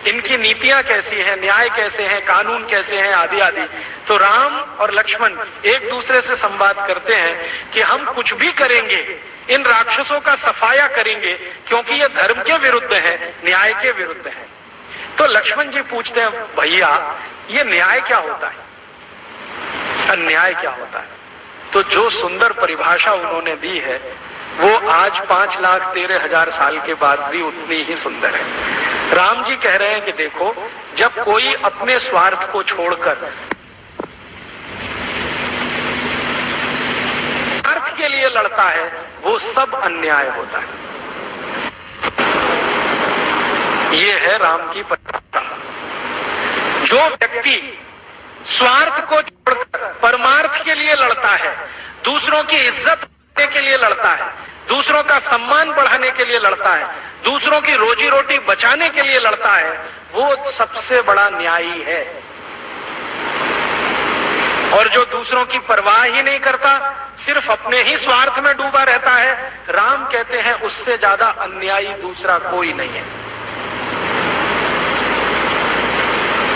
इनकी नीतियां कैसी हैं, न्याय कैसे हैं, कानून कैसे हैं, आदि आदि। तो राम और लक्ष्मण एक दूसरे से संवाद करते हैं कि हम कुछ भी करेंगे, इन राक्षसों का सफाया करेंगे, क्योंकि ये धर्म के विरुद्ध है, न्याय के विरुद्ध है। तो लक्ष्मण जी पूछते हैं भैया ये न्याय क्या होता है, अन्याय क्या होता है। तो जो सुंदर परिभाषा उन्होंने दी है वो आज 5,13,000 साल के बाद भी उतनी ही सुंदर है। राम जी कह रहे हैं कि देखो जब कोई अपने स्वार्थ को छोड़कर अर्थ के लिए लड़ता है वो सब अन्याय होता है। ये है राम की परिभाषा। जो व्यक्ति स्वार्थ को छोड़कर परमार्थ के लिए लड़ता है, दूसरों की इज्जत के लिए लड़ता है, दूसरों का सम्मान बढ़ाने के लिए लड़ता है, दूसरों की रोजी रोटी बचाने के लिए लड़ता है, वो सबसे बड़ा न्यायी है। और जो दूसरों की परवाह ही नहीं करता, सिर्फ अपने ही स्वार्थ में डूबा रहता है, राम कहते हैं उससे ज्यादा अन्यायी दूसरा कोई नहीं है।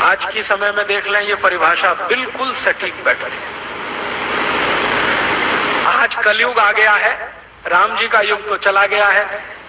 आज की समय में देख लें, ये परिभाषा बिल्कुल सटीक बैठती है। आज कलयुग आ गया है, राम जी का युग तो चला गया है,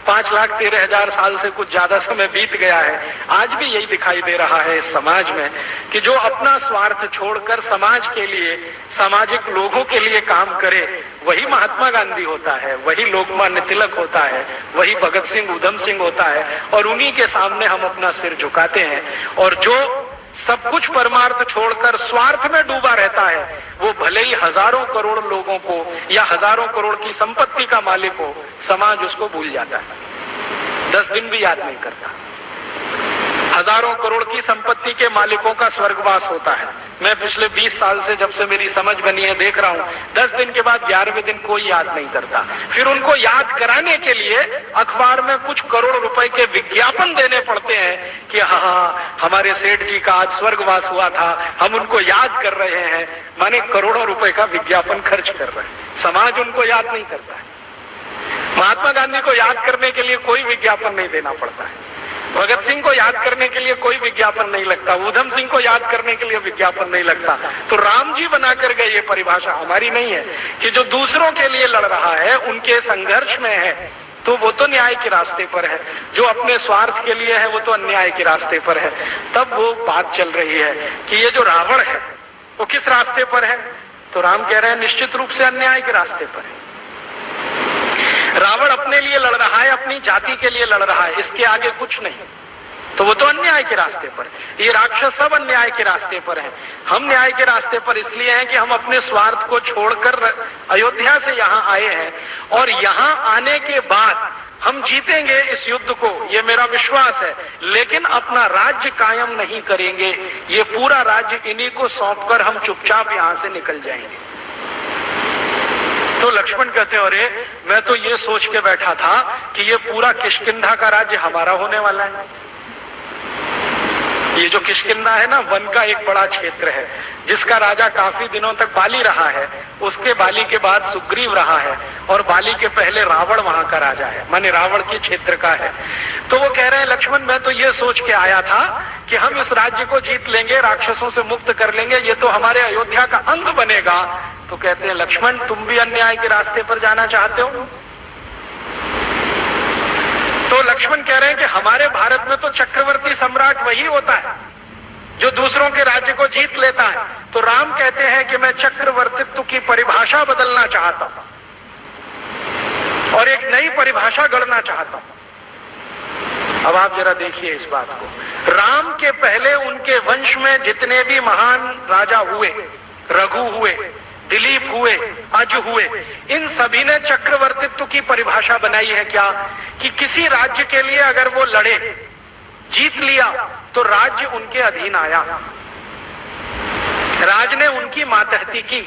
5,13,000 साल से कुछ ज्यादा समय बीत गया है। आज भी यही दिखाई दे रहा है इस समाज में कि जो अपना स्वार्थ छोड़कर समाज के लिए, सामाजिक लोगों के लिए काम करे, वही महात्मा गांधी होता है, वही लोकमान्य तिलक होता है, वही भगत सिंह, उधम सिंह होता है, और उन्हीं के सामने हम अपना सिर झुकाते हैं। और जो सब कुछ परमार्थ छोड़कर स्वार्थ में डूबा रहता है, वो भले ही हजारों करोड़ लोगों को या हजारों करोड़ की संपत्ति का मालिक हो, समाज उसको भूल जाता है, 10 दिन भी याद नहीं करता। हजारों करोड़ की संपत्ति के मालिकों का स्वर्गवास होता है। मैं पिछले 20 साल से, जब से मेरी समझ बनी है, देख रहा हूं 10 दिन के बाद 11वें दिन कोई याद नहीं करता। फिर उनको याद कराने के लिए अखबार में कुछ करोड़ रुपए के विज्ञापन देने पड़ते हैं कि हाँ, हमारे सेठ जी का आज स्वर्गवास हुआ था, हम उनको याद कर रहे हैं। माने करोड़ों रुपए का विज्ञापन खर्च कर रहे हैं, समाज उनको याद नहीं करता है। महात्मा गांधी को याद करने के लिए कोई विज्ञापन नहीं देना पड़ता है, भगत सिंह को याद करने के लिए कोई विज्ञापन नहीं लगता, उधम सिंह को याद करने के लिए विज्ञापन नहीं लगता। तो राम जी बनाकर गए, ये परिभाषा हमारी नहीं है कि जो दूसरों के लिए लड़ रहा है, उनके संघर्ष में है, तो वो तो न्याय के रास्ते पर है, जो अपने स्वार्थ के लिए है वो तो अन्याय के रास्ते पर है। तब वो बात चल रही है कि ये जो रावण है वो किस रास्ते पर है, तो राम कह रहे हैं निश्चित रूप से अन्याय के रास्ते पर है। रावण अपने लिए लड़ रहा है, अपनी जाति के लिए लड़ रहा है, इसके आगे कुछ नहीं, तो वो तो अन्याय के रास्ते पर है। ये राक्षस सब अन्याय के रास्ते पर हैं। हम न्याय के रास्ते पर इसलिए हैं कि हम अपने स्वार्थ को छोड़कर अयोध्या से यहाँ आए हैं, और यहाँ आने के बाद हम जीतेंगे इस युद्ध को, ये मेरा विश्वास है, लेकिन अपना राज्य कायम नहीं करेंगे। ये पूरा राज्य इन्हीं को सौंपकर हम चुपचाप यहाँ से निकल जाएंगे। तो लक्ष्मण कहते हैं, अरे मैं तो ये सोच के बैठा था कि ये पूरा किष्किंधा का राज्य हमारा होने वाला है। ये जो किष्किंधा है ना, वन का एक बड़ा क्षेत्र है, जिसका राजा काफी दिनों तक बाली रहा है, उसके बाली के बाद सुग्रीव रहा है, और बाली के पहले रावण वहां का राजा है, माने रावण के क्षेत्र का है। तो वो कह रहे हैं, लक्ष्मण मैं तो ये सोच के आया था कि हम इस राज्य को जीत लेंगे, राक्षसों से मुक्त कर लेंगे, ये तो हमारे अयोध्या का अंग बनेगा। तो कहते हैं, लक्ष्मण तुम भी अन्याय के रास्ते पर जाना चाहते हो? तो लक्ष्मण कह रहे हैं कि हमारे भारत में तो चक्रवर्ती सम्राट वही होता है जो दूसरों के राज्य को जीत लेता है। तो राम कहते हैं कि मैं चक्रवर्तित्व की परिभाषा बदलना चाहता हूं और एक नई परिभाषा गढ़ना चाहता हूं। अब आप जरा देखिए इस बात को। राम के पहले उनके वंश में जितने भी महान राजा हुए, रघु हुए, दिलीप हुए, अज हुए, इन सभी ने चक्रवर्तित्व की परिभाषा बनाई है क्या, कि किसी राज्य के लिए अगर वो लड़े, जीत लिया, तो राज्य उनके अधीन आया, राज ने उनकी मातहती की।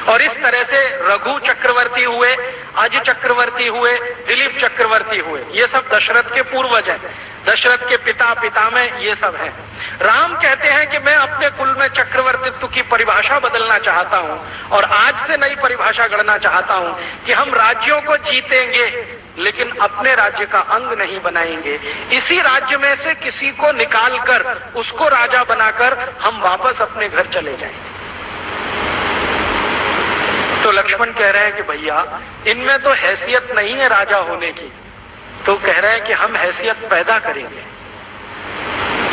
और इस तरह से रघु चक्रवर्ती हुए, अज चक्रवर्ती हुए, दिलीप चक्रवर्ती हुए, ये सब दशरथ के पूर्वज हैं, दशरथ के पिता पितामह ये सब हैं। राम कहते हैं कि मैं अपने कुल में चक्रवर्तित्व की परिभाषा बदलना चाहता हूं और आज से नई परिभाषा गढ़ना चाहता हूं कि हम राज्यों को जीतेंगे लेकिन अपने राज्य का अंग नहीं बनाएंगे। इसी राज्य में से किसी को निकालकर उसको राजा बनाकर हम वापस अपने घर चले जाएंगे। तो लक्ष्मण कह रहे हैं कि भैया इनमें तो हैसियत नहीं है राजा होने की। तो कह रहे हैं कि हम हैसियत पैदा करेंगे।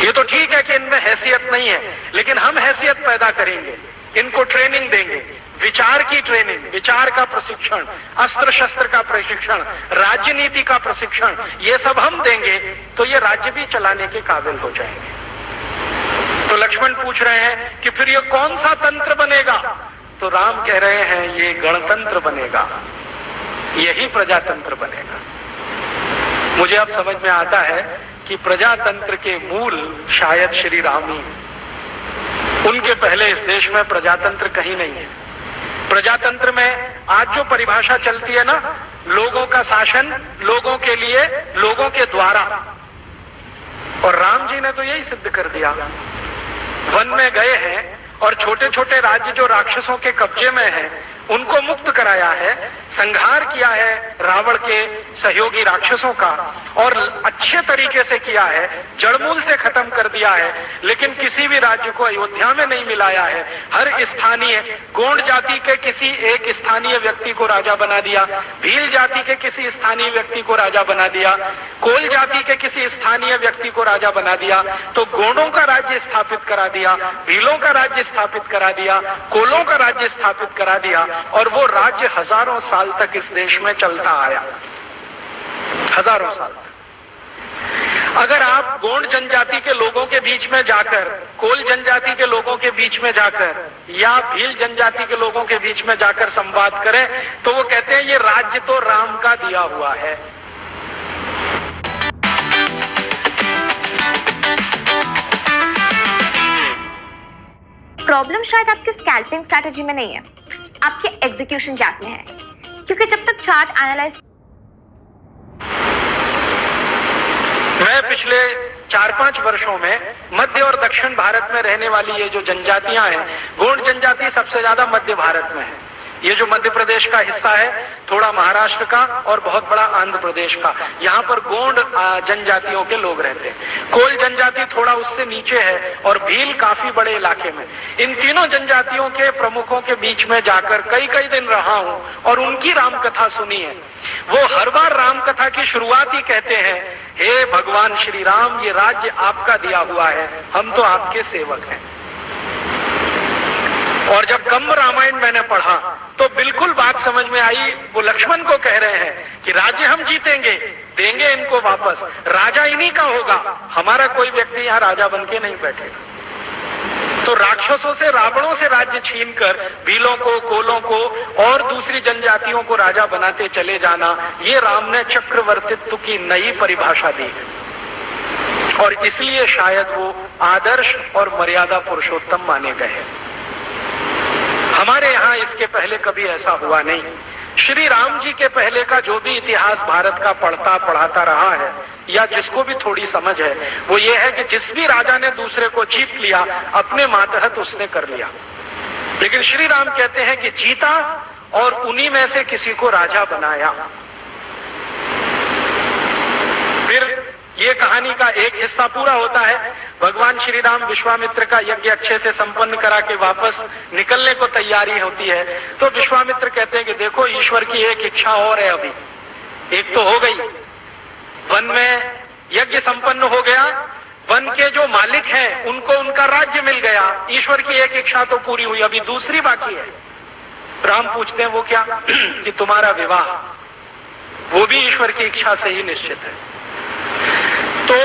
ये तो ठीक है कि इनमें हैसियत नहीं है, लेकिन हम हैसियत पैदा करेंगे, इनको ट्रेनिंग देंगे, विचार की ट्रेनिंग, विचार का प्रशिक्षण, अस्त्र शस्त्र का प्रशिक्षण, राजनीति का प्रशिक्षण, ये सब हम देंगे तो ये राज्य भी चलाने के काबिल हो जाएंगे। तो लक्ष्मण पूछ रहे हैं कि फिर ये कौन सा तंत्र बनेगा? तो राम कह रहे हैं ये गणतंत्र बनेगा, यही प्रजातंत्र बनेगा। मुझे अब समझ में आता है कि प्रजातंत्र के मूल शायद श्री राम ही, उनके पहले इस देश में प्रजातंत्र कहीं नहीं है। प्रजातंत्र में आज जो परिभाषा चलती है ना, लोगों का शासन, लोगों के लिए, लोगों के द्वारा, और राम जी ने तो यही सिद्ध कर दिया। वन में गए हैं और छोटे छोटे राज्य जो राक्षसों के कब्जे में हैं उनको मुक्त कराया है, संहार किया है रावण के सहयोगी राक्षसों का, और अच्छे तरीके से किया है, जड़मूल से खत्म कर दिया है। लेकिन किसी भी राज्य को अयोध्या में नहीं मिलाया है। हर स्थानीय गोंड जाति के किसी एक स्थानीय व्यक्ति को राजा बना दिया, भील जाति के किसी स्थानीय व्यक्ति को राजा बना दिया, कोल जाति के किसी स्थानीय व्यक्ति को राजा बना दिया, तो गोंडों का राज्य स्थापित करा दिया, भीलों का राज्य स्थापित करा दिया, कोलों का राज्य स्थापित करा दिया, और वो राज्य हजारों साल तक इस देश में चलता आया, हजारों साल तक। अगर आप गोंड जनजाति के लोगों के बीच में जाकर, कोल जनजाति के लोगों के बीच में जाकर या भील जनजाति के लोगों के बीच में जाकर संवाद करें तो वो कहते हैं ये राज्य तो राम का दिया हुआ है। प्रॉब्लम शायद आपके स्कैल्पिंग स्ट्रैटेजी में नहीं है, आपके एग्जीक्यूशन गैप में है। क्योंकि जब तक चार्ट एनालाइज, मैं पिछले 4-5 वर्षों में मध्य और दक्षिण भारत में रहने वाली ये जो जनजातियां हैं, गोंड जनजाति सबसे ज्यादा मध्य भारत में है। ये जो मध्य प्रदेश का हिस्सा है, थोड़ा महाराष्ट्र का और बहुत बड़ा आंध्र प्रदेश का, यहाँ पर गोंड जनजातियों के लोग रहते हैं। कोल जनजाति थोड़ा उससे नीचे है और भील काफी बड़े इलाके में। इन तीनों जनजातियों के प्रमुखों के बीच में जाकर कई कई दिन रहा हूं और उनकी रामकथा सुनी है। वो हर बार रामकथा की शुरुआत ही कहते हैं, हे भगवान श्री राम, ये राज्य आपका दिया हुआ है, हम तो आपके सेवक हैं। और जब कंब रामायण मैंने पढ़ा तो बिल्कुल बात समझ में आई। वो लक्ष्मण को कह रहे हैं कि राज्य हम जीतेंगे, देंगे इनको वापस, राजा इन्हीं का होगा, हमारा कोई व्यक्ति यहाँ राजा बन के नहीं बैठेगा। तो राक्षसों से, रावणों से राज्य छीनकर भीलों को, कोलों को और दूसरी जनजातियों को राजा बनाते चले जाना, ये राम ने चक्रवर्तित्व की नई परिभाषा दी है। और इसलिए शायद वो आदर्श और मर्यादा पुरुषोत्तम माने गए। हमारे यहाँ इसके पहले कभी ऐसा हुआ नहीं। श्री राम जी के पहले का जो भी इतिहास भारत का पढ़ाता रहा है, या जिसको भी थोड़ी समझ है, वो ये है कि जिस भी राजा ने दूसरे को जीत लिया, अपने मातहत उसने कर लिया। लेकिन श्री राम कहते हैं कि जीता और उन्हीं में से किसी को राजा बनाया। फिर ये कहानी का एक हिस्सा पूरा होता है। भगवान श्री राम विश्वामित्र का यज्ञ अच्छे से संपन्न करा के वापस निकलने को तैयारी होती है, तो विश्वामित्र कहते हैं कि देखो, ईश्वर की एक इच्छा और है, अभी एक तो हो गई, वन में यज्ञ संपन्न हो गया, वन के जो मालिक हैं उनको उनका राज्य मिल गया, ईश्वर की एक इच्छा तो पूरी हुई, अभी दूसरी बाकी है। राम पूछते हैं वो क्या? कि तुम्हारा विवाह, वो भी ईश्वर की इच्छा से ही निश्चित है। तो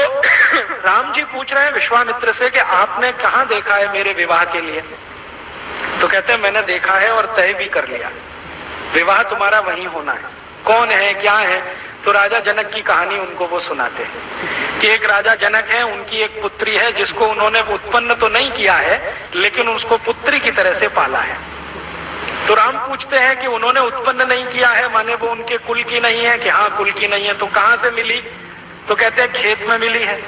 राम जी पूछ रहे हैं विश्वामित्र से कि आपने कहां देखा है मेरे विवाह के लिए? तो कहते हैं मैंने देखा है और तय भी कर लिया, विवाह तुम्हारा वहीं होना है। कौन है, क्या है? तो राजा जनक की कहानी उनको वो सुनाते हैं कि एक राजा जनक है, उनकी एक पुत्री है जिसको उन्होंने उत्पन्न तो नहीं किया है लेकिन उसको पुत्री की तरह से पाला है। तो राम पूछते हैं कि उन्होंने उत्पन्न नहीं किया है, माने वो उनके कुल की नहीं है? कि हाँ, कुल की नहीं है। तो कहां से मिली? तो कहते हैं खेत में मिली है,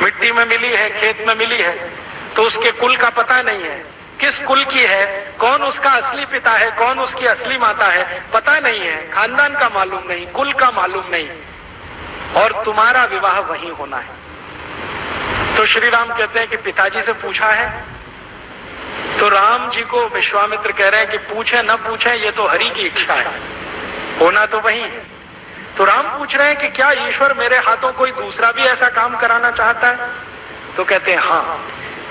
मिट्टी में मिली है, खेत में मिली है। तो उसके कुल का पता नहीं है, किस कुल की है, कौन उसका असली पिता है, कौन उसकी असली माता है, पता नहीं है, खानदान का मालूम नहीं, कुल का मालूम नहीं, और तुम्हारा विवाह वहीं होना है। तो श्री राम कहते हैं कि पिताजी से पूछा है? तो राम जी को विश्वामित्र कह रहे हैं कि पूछे न पूछे, ये तो हरि की इच्छा है, होना तो वही है। तो राम पूछ रहे हैं कि क्या ईश्वर मेरे हाथों कोई दूसरा भी ऐसा काम कराना चाहता है? तो कहते हैं हाँ,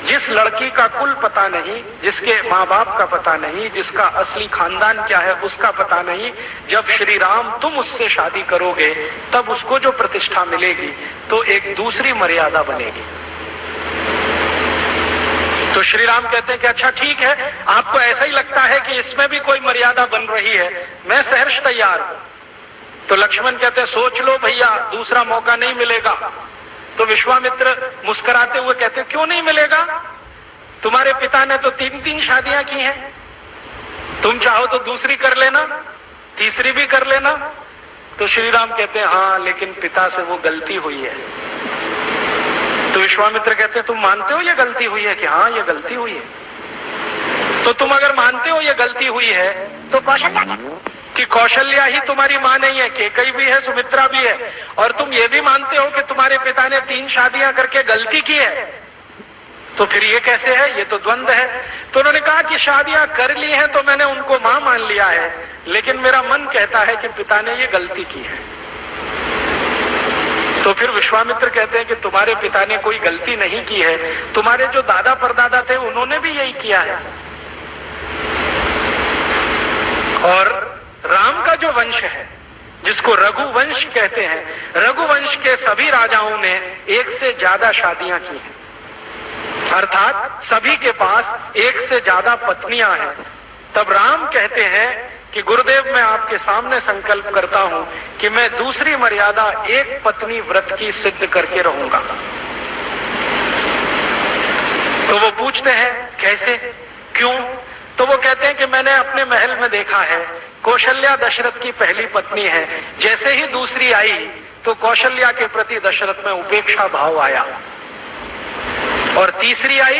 जिस लड़की का कुल पता नहीं, जिसके माँ बाप का पता नहीं, जिसका असली खानदान क्या है उसका पता नहीं, जब श्री राम तुम उससे शादी करोगे तब उसको जो प्रतिष्ठा मिलेगी तो एक दूसरी मर्यादा बनेगी। तो श्री राम कहते हैं कि अच्छा ठीक है, आपको ऐसा ही लगता है कि इसमें भी कोई मर्यादा बन रही है, मैं सहर्ष तैयार हूं। तो लक्ष्मण कहते हैं सोच लो भैया, दूसरा मौका नहीं मिलेगा। तो विश्वामित्र मुस्कुराते हुए कहते क्यों नहीं मिलेगा? तुम्हारे पिता ने तो 3-3 शादियां की हैं, तुम चाहो तो दूसरी कर लेना, तीसरी भी कर लेना। तो श्री राम कहते हैं हाँ, लेकिन पिता से वो गलती हुई है। तो विश्वामित्र कहते हैं तुम मानते हो ये गलती हुई है? कि हाँ, ये गलती हुई है। तो तुम अगर मानते हो ये गलती हुई है तो कौशल्या क्या? कि कौशल्या ही तुम्हारी मां नहीं है, केकई भी है, सुमित्रा भी है, और तुम ये भी मानते हो कि तुम्हारे पिता ने 3 शादियां करके गलती की है, तो फिर ये कैसे है? ये तो द्वंद्व है। तो उन्होंने कहा कि शादियां कर ली हैं तो मैंने उनको मां मान लिया है, लेकिन मेरा मन कहता है कि पिता ने ये गलती की है। तो फिर विश्वामित्र कहते हैं कि तुम्हारे पिता ने कोई गलती नहीं की है, तुम्हारे जो दादा परदादा थे उन्होंने भी यही किया है। और राम का जो वंश है, जिसको रघुवंश कहते हैं, रघुवंश के सभी राजाओं ने 1 से ज्यादा शादियां की हैं, अर्थात सभी के पास 1 से ज्यादा पत्नियां हैं। तब राम कहते हैं कि गुरुदेव, मैं आपके सामने संकल्प करता हूं कि मैं दूसरी मर्यादा 1 पत्नी व्रत की सिद्ध करके रहूंगा। तो वो पूछते हैं कैसे, क्यों? तो वो कहते हैं कि मैंने अपने महल में देखा है, कौशल्या दशरथ की पहली पत्नी है, जैसे ही दूसरी आई तो कौशल्या के प्रति दशरथ में उपेक्षा भाव आया, और तीसरी आई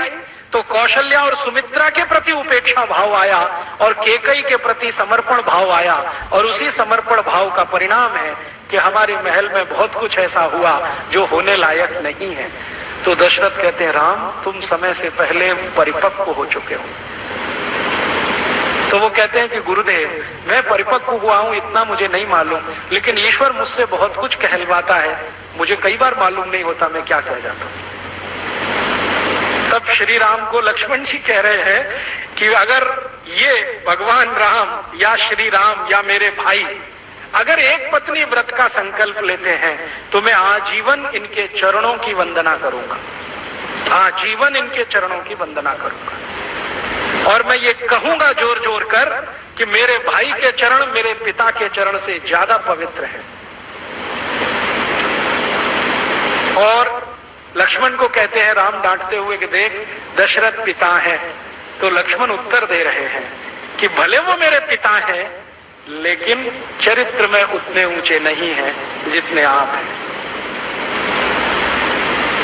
तो कौशल्या और सुमित्रा के प्रति उपेक्षा भाव आया, और केकई के प्रति समर्पण भाव आया, और उसी समर्पण भाव का परिणाम है कि हमारे महल में बहुत कुछ ऐसा हुआ जो होने लायक नहीं है। तो दशरथ कहते हैं, राम, तुम समय से पहले परिपक्व हो चुके हो। तो वो कहते हैं कि गुरुदेव, मैं परिपक्व हुआ हूं इतना मुझे नहीं मालूम, लेकिन ईश्वर मुझसे बहुत कुछ कहलवाता है, मुझे कई बार मालूम नहीं होता मैं क्या कह जाता हूं। तब श्री राम को लक्ष्मण जी कह रहे हैं कि अगर ये भगवान राम या श्री राम या मेरे भाई अगर 1 पत्नी व्रत का संकल्प लेते हैं तो मैं आजीवन इनके चरणों की वंदना करूंगा, आजीवन इनके चरणों की वंदना करूंगा, और मैं ये कहूंगा जोर जोर कर कि मेरे भाई के चरण मेरे पिता के चरण से ज्यादा पवित्र हैं। और लक्ष्मण को कहते हैं राम डांटते हुए कि देख, दशरथ पिता है। तो लक्ष्मण उत्तर दे रहे हैं कि भले वो मेरे पिता हैं, लेकिन चरित्र में उतने ऊंचे नहीं हैं जितने आप हैं।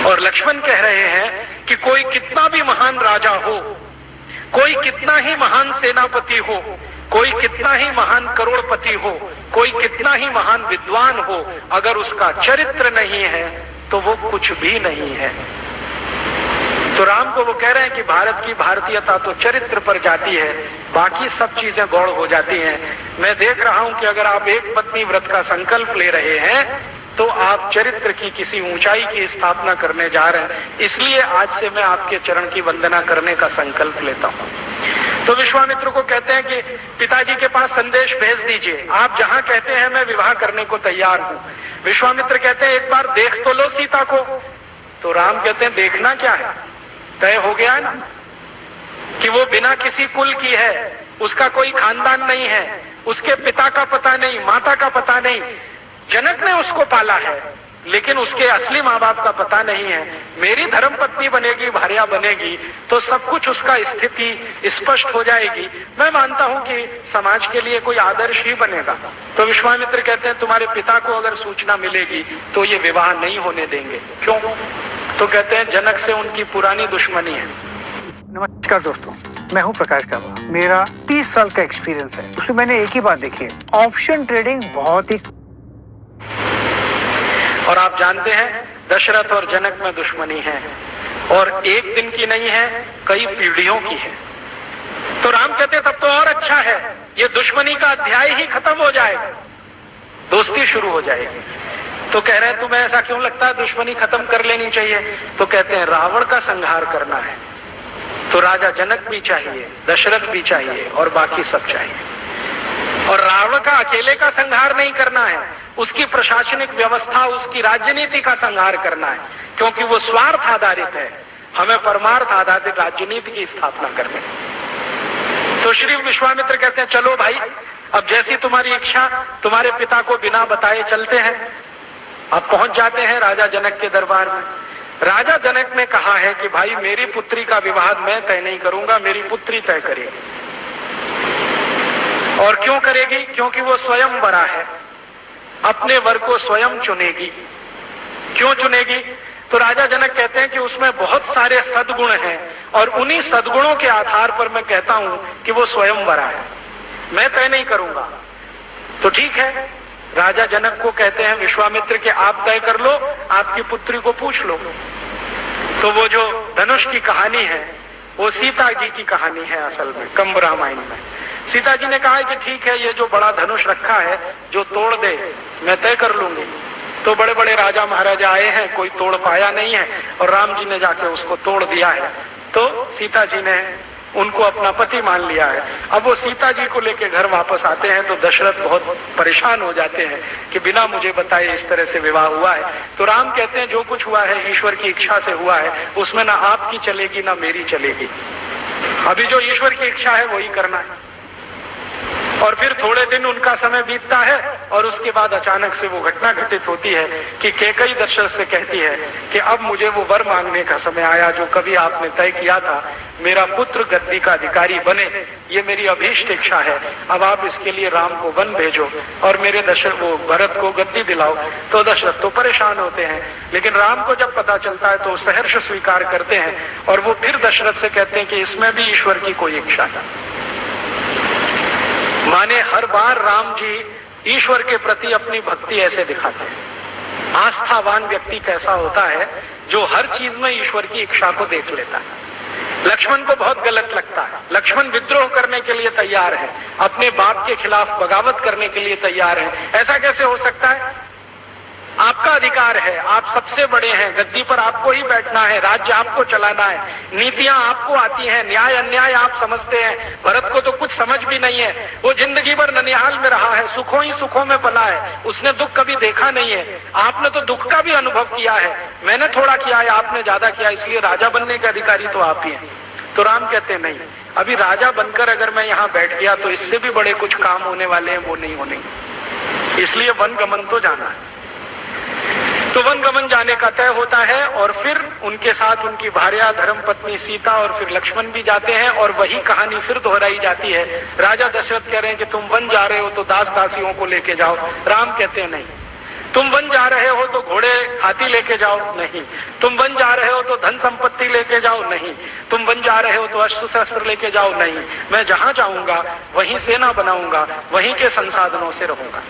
और लक्ष्मण कह रहे हैं कि कोई कितना भी महान राजा हो, कोई कितना ही महान सेनापति हो, कोई कितना ही महान करोड़पति हो, कोई कितना ही महान विद्वान हो, अगर उसका चरित्र नहीं है तो वो कुछ भी नहीं है। तो राम को वो कह रहे हैं कि भारत की भारतीयता तो चरित्र पर जाती है, बाकी सब चीजें गौड़ हो जाती हैं। मैं देख रहा हूं कि अगर आप 1 पत्नी व्रत का संकल्प ले रहे हैं तो आप चरित्र की किसी ऊंचाई की स्थापना करने जा रहे हैं, इसलिए आज से मैं आपके चरण की वंदना करने का संकल्प लेता हूं। तो विश्वामित्र को कहते हैं कि पिताजी के पास संदेश भेज दीजिए, आप जहां कहते हैं मैं विवाह करने को तैयार हूं। विश्वामित्र कहते हैं एक बार देख तो लो सीता को। तो राम कहते हैं देखना क्या है, तय हो गया ना कि वो बिना किसी कुल की है, उसका कोई खानदान नहीं है, उसके पिता का पता नहीं, माता का पता नहीं, जनक ने उसको पाला है लेकिन उसके असली माँ बाप का पता नहीं है। मेरी धर्म पत्नी बनेगी, भार्या बनेगी तो सब कुछ उसका स्थिति स्पष्ट हो जाएगी। मैं मानता हूं कि समाज के लिए कोई आदर्श ही बनेगा। तो विश्वामित्र कहते हैं तुम्हारे पिता को अगर सूचना मिलेगी तो ये विवाह नहीं होने देंगे। क्यों? तो कहते हैं जनक से उनकी पुरानी दुश्मनी है। नमस्कार दोस्तों, मैं हूं प्रकाश काबा। मेरा 30 साल का एक्सपीरियंस है, उसमें मैंने एक ही बात देखी है, ऑप्शन ट्रेडिंग बहुत ही। और आप जानते हैं दशरथ और जनक में दुश्मनी है और एक दिन की नहीं है, कई पीढ़ियों की है। तो राम कहते तब तो और अच्छा है, ये दुश्मनी का अध्याय ही खत्म हो जाएगा, दोस्ती शुरू हो जाएगी। तो कह रहे हैं तुम्हें ऐसा क्यों लगता है दुश्मनी खत्म कर लेनी चाहिए? तो कहते हैं रावण का संहार करना है तो राजा जनक भी चाहिए, दशरथ भी चाहिए और बाकी सब चाहिए। और रावण का अकेले का संहार नहीं करना है, उसकी प्रशासनिक व्यवस्था, उसकी राजनीति का संहार करना है, क्योंकि वो स्वार्थ आधारित है। हमें परमार्थ आधारित राजनीति की स्थापना करनी है। तो श्री विश्वामित्र कहते हैं चलो भाई, अब जैसी तुम्हारी इच्छा, तुम्हारे पिता को बिना बताए चलते हैं। अब पहुंच जाते हैं राजा जनक के दरबार में। राजा जनक ने कहा है कि भाई मेरी पुत्री का विवाह मैं तय नहीं करूंगा, मेरी पुत्री तय करेगी। और क्यों करेगी? क्योंकि वो स्वयं वरा है, अपने वर को स्वयं चुनेगी। क्यों चुनेगी? तो राजा जनक कहते हैं कि उसमें बहुत सारे सद्गुण हैं और उन्हीं सद्गुणों के आधार पर मैं कहता हूं कि वो स्वयंवरा है, मैं तय नहीं करूंगा। तो ठीक है, राजा जनक को कहते हैं विश्वामित्र के आप तय कर लो, आपकी पुत्री को पूछ लो। तो वो जो धनुष की कहानी है वो सीता जी की कहानी है असल में, कंब रामायण में। सीता जी ने कहा है कि ठीक है, ये जो बड़ा धनुष रखा है जो तोड़ दे मैं तय कर लूंगी। तो बड़े बड़े राजा महाराजा आए हैं, कोई तोड़ पाया नहीं है, और राम जी ने जाके उसको तोड़ दिया है। तो सीता जी ने उनको अपना पति मान लिया है। अब वो सीता जी को लेके घर वापस आते हैं तो दशरथ बहुत परेशान हो जाते हैं कि बिना मुझे बताए इस तरह से विवाह हुआ है। तो राम कहते हैं जो कुछ हुआ है ईश्वर की इच्छा से हुआ है, उसमें ना आपकी चलेगी ना मेरी चलेगी। अभी जो ईश्वर की इच्छा है वही करना है। और फिर थोड़े दिन उनका समय बीतता है और उसके बाद अचानक से वो घटना घटित होती है कि कैकेयी दशरथ से कहती है कि अब मुझे वो वर मांगने का समय आया जो कभी आपने तय किया था, मेरा पुत्र गद्दी का अधिकारी बने, ये मेरी अभीष्ट इच्छा है। अब आप इसके लिए राम को वन भेजो और मेरे वो भरत को गद्दी दिलाओ। तो दशरथ तो परेशान होते हैं, लेकिन राम को जब पता चलता है तो सहर्ष स्वीकार करते हैं और वो फिर दशरथ से कहते हैं कि इसमें भी ईश्वर की कोई इच्छा है। माने हर बार राम जी ईश्वर के प्रति अपनी भक्ति ऐसे दिखाते हैं। आस्थावान व्यक्ति कैसा होता है? जो हर चीज में ईश्वर की इच्छा को देख लेता है। लक्ष्मण को बहुत गलत लगता है, लक्ष्मण विद्रोह करने के लिए तैयार है, अपने बाप के खिलाफ बगावत करने के लिए तैयार है। ऐसा कैसे हो सकता है? आपका अधिकार है, आप सबसे बड़े हैं, गद्दी पर आपको ही बैठना है, राज्य आपको चलाना है, नीतियां आपको आती हैं, न्याय अन्याय आप समझते हैं। भरत को तो कुछ समझ भी नहीं है, वो जिंदगी भर ननिहाल में रहा है, सुखों ही सुखों में पला है, उसने दुख कभी देखा नहीं है। आपने तो दुख का भी अनुभव किया है, मैंने थोड़ा किया है, आपने ज्यादा किया, इसलिए राजा बनने के अधिकारी तो आप ही हैं। तो राम कहते नहीं, अभी राजा बनकर अगर मैं यहाँ बैठ गया तो इससे भी बड़े कुछ काम होने वाले हैं, वो नहीं होने, इसलिए वन गमन तो जाना है। तो वन गमन जाने का तय होता है और फिर उनके साथ उनकी भार्या धर्मपत्नी सीता और फिर लक्ष्मण भी जाते हैं और वही कहानी फिर दोहराई जाती है। राजा दशरथ कह रहे हैं कि तुम वन जा रहे हो तो दास दासियों को लेके जाओ। राम कहते हैं नहीं। तुम वन जा रहे हो तो घोड़े हाथी लेके जाओ, नहीं। तुम वन जा रहे हो तो धन संपत्ति लेके जाओ, नहीं। तुम वन जा रहे हो तो अस्त्र शस्त्र लेके जाओ, नहीं। मैं जहां जाऊंगा वहीं सेना बनाऊंगा, वहीं के संसाधनों से रहूंगा।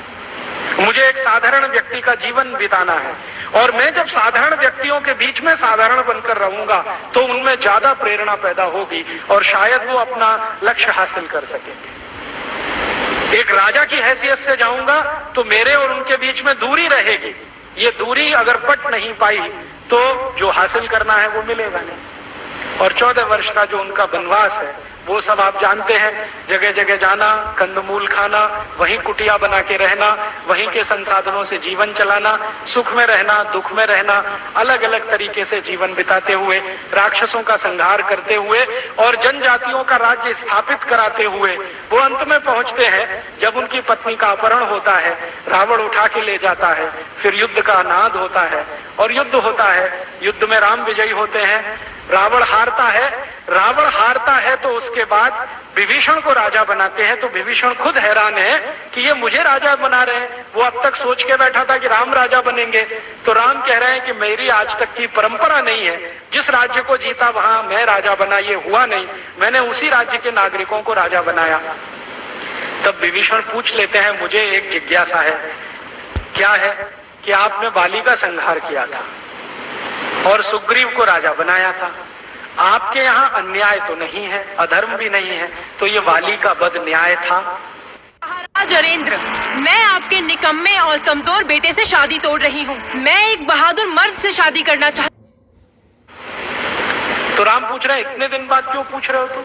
मुझे एक साधारण व्यक्ति का जीवन बिताना है और मैं जब साधारण व्यक्तियों के बीच में साधारण बनकर रहूंगा तो उनमें ज्यादा प्रेरणा पैदा होगी और शायद वो अपना लक्ष्य हासिल कर सकेंगे। एक राजा की हैसियत से जाऊंगा तो मेरे और उनके बीच में दूरी रहेगी। ये दूरी अगर पट नहीं पाई तो जो हासिल करना है वो मिलेगा नहीं। और 14 वर्ष का जो उनका वनवास है वो सब आप जानते हैं। जगह जगह जाना, कंदमूल खाना, वहीं कुटिया बना के रहना, वहीं के संसाधनों से जीवन चलाना, सुख में रहना, दुख में रहना, अलग अलग तरीके से जीवन बिताते हुए, राक्षसों का संहार करते हुए और जनजातियों का राज्य स्थापित कराते हुए वो अंत में पहुंचते हैं जब उनकी पत्नी का अपहरण होता है, रावण उठा के ले जाता है, फिर युद्ध का नाद होता है और युद्ध होता है। युद्ध में राम विजयी होते हैं, रावण हारता है। रावण हारता है तो उसके बाद विभीषण को राजा बनाते हैं। तो विभीषण खुद हैरान है कि ये मुझे राजा बना रहे हैं। वो अब तक सोच के बैठा था कि राम राजा बनेंगे। तो राम कह रहे हैं कि मेरी आज तक की परंपरा नहीं है, जिस राज्य को जीता वहां मैं राजा बना, ये हुआ नहीं, मैंने उसी राज्य के नागरिकों को राजा बनाया। तब विभीषण पूछ लेते हैं, मुझे एक जिज्ञासा है, क्या है कि आपने बाली का संहार किया था और सुग्रीव को राजा बनाया था। आपके यहाँ अन्याय तो नहीं है, अधर्म भी नहीं है, तो ये वाली का बद न्याय था। महाराज अरेंद्र, मैं आपके निकम्मे और कमजोर बेटे से शादी तोड़ रही हूँ। मैं एक बहादुर मर्द से शादी करना चाहती। तो राम पूछ रहे हैं, इतने दिन बाद क्यों पूछ रहे हो तुम?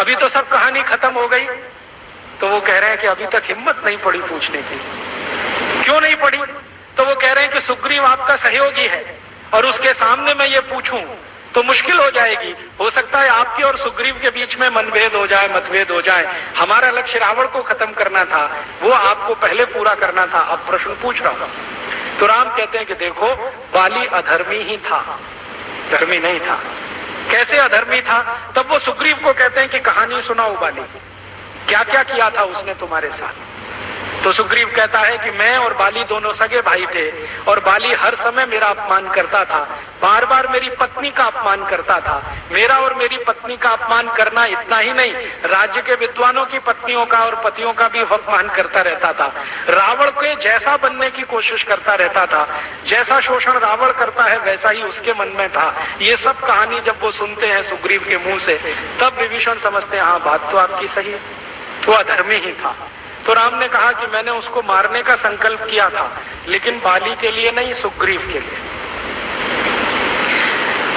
अभी तो सब कहानी खत्म हो गई। तो वो कह रहे हैं कि अभी तक हिम्मत नहीं पड़ी पूछने की। क्यों नहीं पड़ी? तो वो कह रहे हैं कि सुग्रीव आपका सहयोगी है और उसके सामने मैं ये पूछूं तो मुश्किल हो जाएगी। हो सकता है आपके और सुग्रीव के बीच में मनभेद हो जाए, मतभेद हो जाए। हमारा लक्ष्य रावण को खत्म करना था, वो आपको पहले पूरा करना था। अब प्रश्न पूछ रहा हूं। तो राम कहते हैं कि देखो, बाली अधर्मी ही था, धर्मी नहीं था। कैसे अधर्मी था? तब वो सुग्रीव को कहते हैं कि कहानी सुनाओ बाली, क्या क्या किया था उसने तुम्हारे साथ। तो सुग्रीव कहता है कि मैं और बाली दोनों सगे भाई थे और बाली हर समय मेरा अपमान करता था, बार बार मेरी पत्नी का अपमान करता था। मेरा और मेरी पत्नी का अपमान करना इतना ही नहीं, राज्य के विद्वानों की पत्नियों का और पतियों का भी अपमान करता रहता था। रावण के जैसा बनने की कोशिश करता रहता था, जैसा शोषण रावण करता है वैसा ही उसके मन में था। ये सब कहानी जब वो सुनते हैं सुग्रीव के मुंह से, तब विभीषण समझते हैं हाँ बात तो आपकी सही है, वो अधर्मी ही था। तो राम ने कहा कि मैंने उसको मारने का संकल्प किया था, लेकिन बाली के लिए नहीं, सुग्रीव के लिए।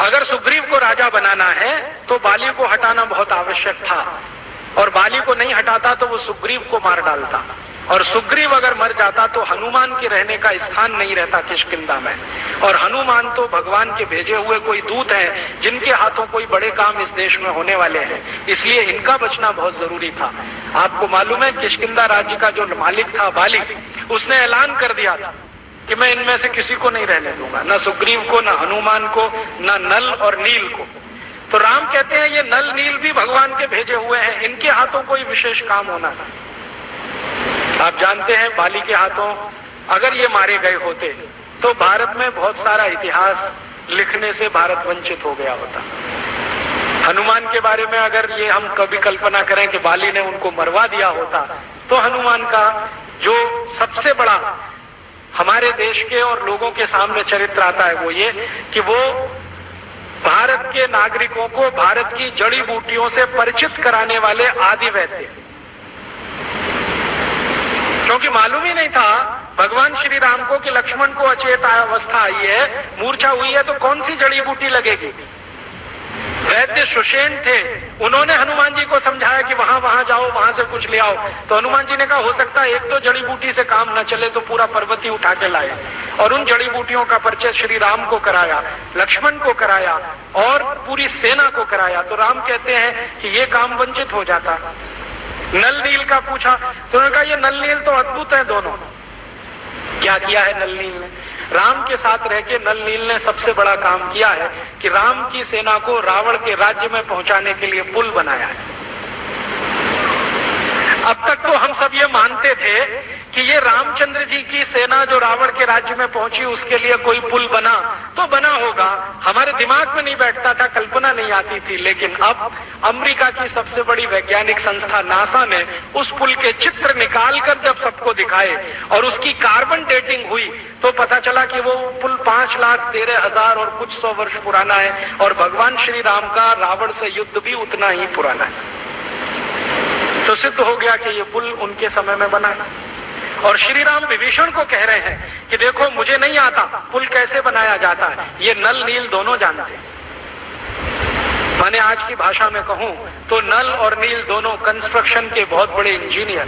अगर सुग्रीव को राजा बनाना है तो बाली को हटाना बहुत आवश्यक था, और बाली को नहीं हटाता तो वो सुग्रीव को मार डालता, और सुग्रीव अगर मर जाता तो हनुमान के रहने का स्थान नहीं रहता किष्किंधा में। और हनुमान तो भगवान के भेजे हुए कोई दूत हैं जिनके हाथों कोई बड़े काम इस देश में होने वाले हैं, इसलिए इनका बचना बहुत जरूरी था। आपको मालूम है किष्किंधा राज्य का जो मालिक था बाली, उसने ऐलान कर दिया था कि मैं इनमें से किसी को नहीं रहने दूंगा, न सुग्रीव को, न हनुमान को, न नल और नील को। तो राम कहते हैं ये नल नील भी भगवान के भेजे हुए हैं, इनके हाथों कोई विशेष काम होना था। आप जानते हैं बाली के हाथों अगर ये मारे गए होते तो भारत में बहुत सारा इतिहास लिखने से भारत वंचित हो गया होता। हनुमान के बारे में अगर ये हम कभी कल्पना करें कि बाली ने उनको मरवा दिया होता, तो हनुमान का जो सबसे बड़ा हमारे देश के और लोगों के सामने चरित्र आता है वो ये कि वो भारत के नागरिकों को भारत की जड़ी बूटियों से परिचित कराने वाले आदि वैद्य। क्योंकि मालूम ही नहीं था भगवान श्री राम को कि लक्ष्मण को अचेत अवस्था आई है, मूर्छा हुई है, तो कौन सी जड़ी बूटी लगेगी। वैद्य सुषेण थे, उन्होंने हनुमान जी को समझाया कि वहां वहां जाओ, वहां से कुछ ले आओ। तो हनुमान जी ने कहा हो सकता है एक तो जड़ी बूटी से काम न चले तो पूरा पर्वत ही उठा के लाए, और उन जड़ी बूटियों का परिचय श्री राम को कराया, लक्ष्मण को कराया और पूरी सेना को कराया। तो राम कहते हैं कि ये काम वंचित हो जाता। नल नील का पूछा तो उन्होंने कहा ये नल नील तो अद्भुत है दोनों। क्या किया है नल नील ने? राम के साथ रह के नल नील ने सबसे बड़ा काम किया है कि राम की सेना को रावण के राज्य में पहुंचाने के लिए पुल बनाया है। अब तक तो हम सब ये मानते थे कि ये रामचंद्र जी की सेना जो रावण के राज्य में पहुंची उसके लिए कोई पुल बना तो बना होगा, हमारे दिमाग में नहीं बैठता था, कल्पना नहीं आती थी। लेकिन अब अमेरिका की सबसे बड़ी वैज्ञानिक संस्था नासा ने उस पुल के चित्र निकालकर जब सबको दिखाए और उसकी कार्बन डेटिंग हुई तो पता चला कि वो पुल 5,13,000 और कुछ 100 वर्ष पुराना है, और भगवान श्री राम का रावण से युद्ध भी उतना ही पुराना है। तो सिद्ध हो गया कि ये पुल उनके समय में बना है। और श्री राम विभीषण को कह रहे हैं कि देखो मुझे नहीं आता पुल कैसे बनाया जाता है, ये नल नील दोनों जानते हैं। माने आज की भाषा में कहूं तो नल और नील दोनों कंस्ट्रक्शन के बहुत बड़े इंजीनियर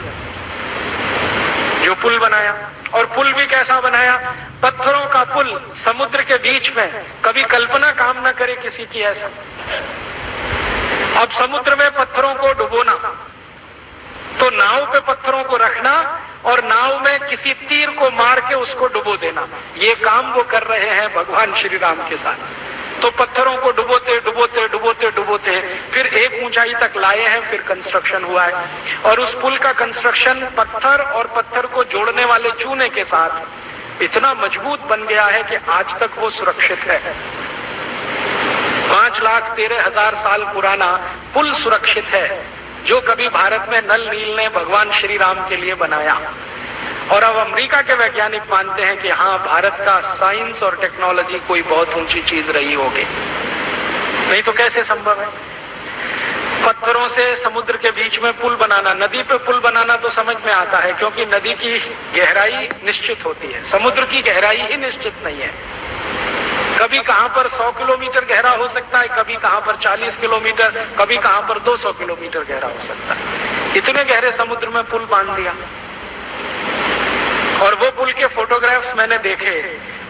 जो पुल बनाया। और पुल भी कैसा बनाया? पत्थरों का पुल समुद्र के बीच में, कभी कल्पना काम न करे किसी की ऐसा। अब समुद्र में पत्थरों को डुबोना, तो नाव पे पत्थरों को रखना और नाव में किसी तीर को मार के उसको डुबो देना, ये काम वो कर रहे हैं भगवान श्री राम के साथ। तो पत्थरों को डुबोते डुबोते डुबोते डुबोते फिर एक ऊंचाई तक लाए हैं, फिर कंस्ट्रक्शन हुआ है। और उस पुल का कंस्ट्रक्शन पत्थर और पत्थर को जोड़ने वाले चूने के साथ इतना मजबूत बन गया है कि आज तक वो सुरक्षित है। 5,13,000 साल पुराना पुल सुरक्षित है, जो कभी भारत में नल नील ने भगवान श्री राम के लिए बनाया। और अब अमेरिका के वैज्ञानिक मानते हैं कि हाँ, भारत का साइंस और टेक्नोलॉजी कोई बहुत ऊंची चीज रही होगी, नहीं तो कैसे संभव है। पत्थरों से समुद्र के बीच में पुल बनाना, नदी पे पुल बनाना तो समझ में आता है क्योंकि नदी की गहराई निश्चित होती है, समुद्र की गहराई ही निश्चित नहीं है। कभी कहां पर 100 किलोमीटर गहरा हो सकता है, कभी कहां पर 40 किलोमीटर, कभी कहां पर 200 किलोमीटर गहरा हो सकता है। इतने गहरे समुद्र में पुल बांध दिया। और वो पुल के फोटोग्राफ्स मैंने देखे,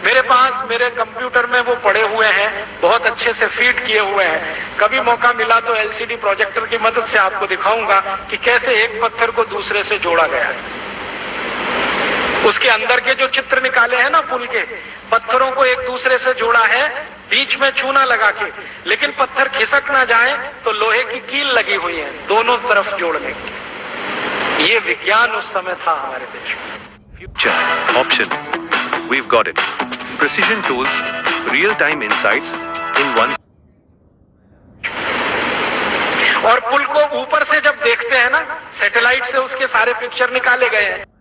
मेरे पास मेरे कंप्यूटर में वो पड़े हुए हैं, बहुत अच्छे से फीड किए हुए हैं। कभी मौका मिला तो एलसीडी प्रोजेक्टर की मदद से आपको दिखाऊंगा कि कैसे एक पत्थर को दूसरे से जोड़ा गया है। उसके अंदर के जो चित्र निकाले हैं ना पुल के, पत्थरों को एक दूसरे से जोड़ा है, बीच में चूना लगा के, लेकिन पत्थर खिसक ना जाए तो लोहे की कील लगी हुई है दोनों तरफ जोड़ने की। ये विज्ञान उस समय था हमारे देश में। Future option. We've got it. Precision tools, real-time insights in one. और पुल को ऊपर से जब देखते हैं ना, सैटेलाइट से उसके सारे पिक्चर निकाले गए हैं।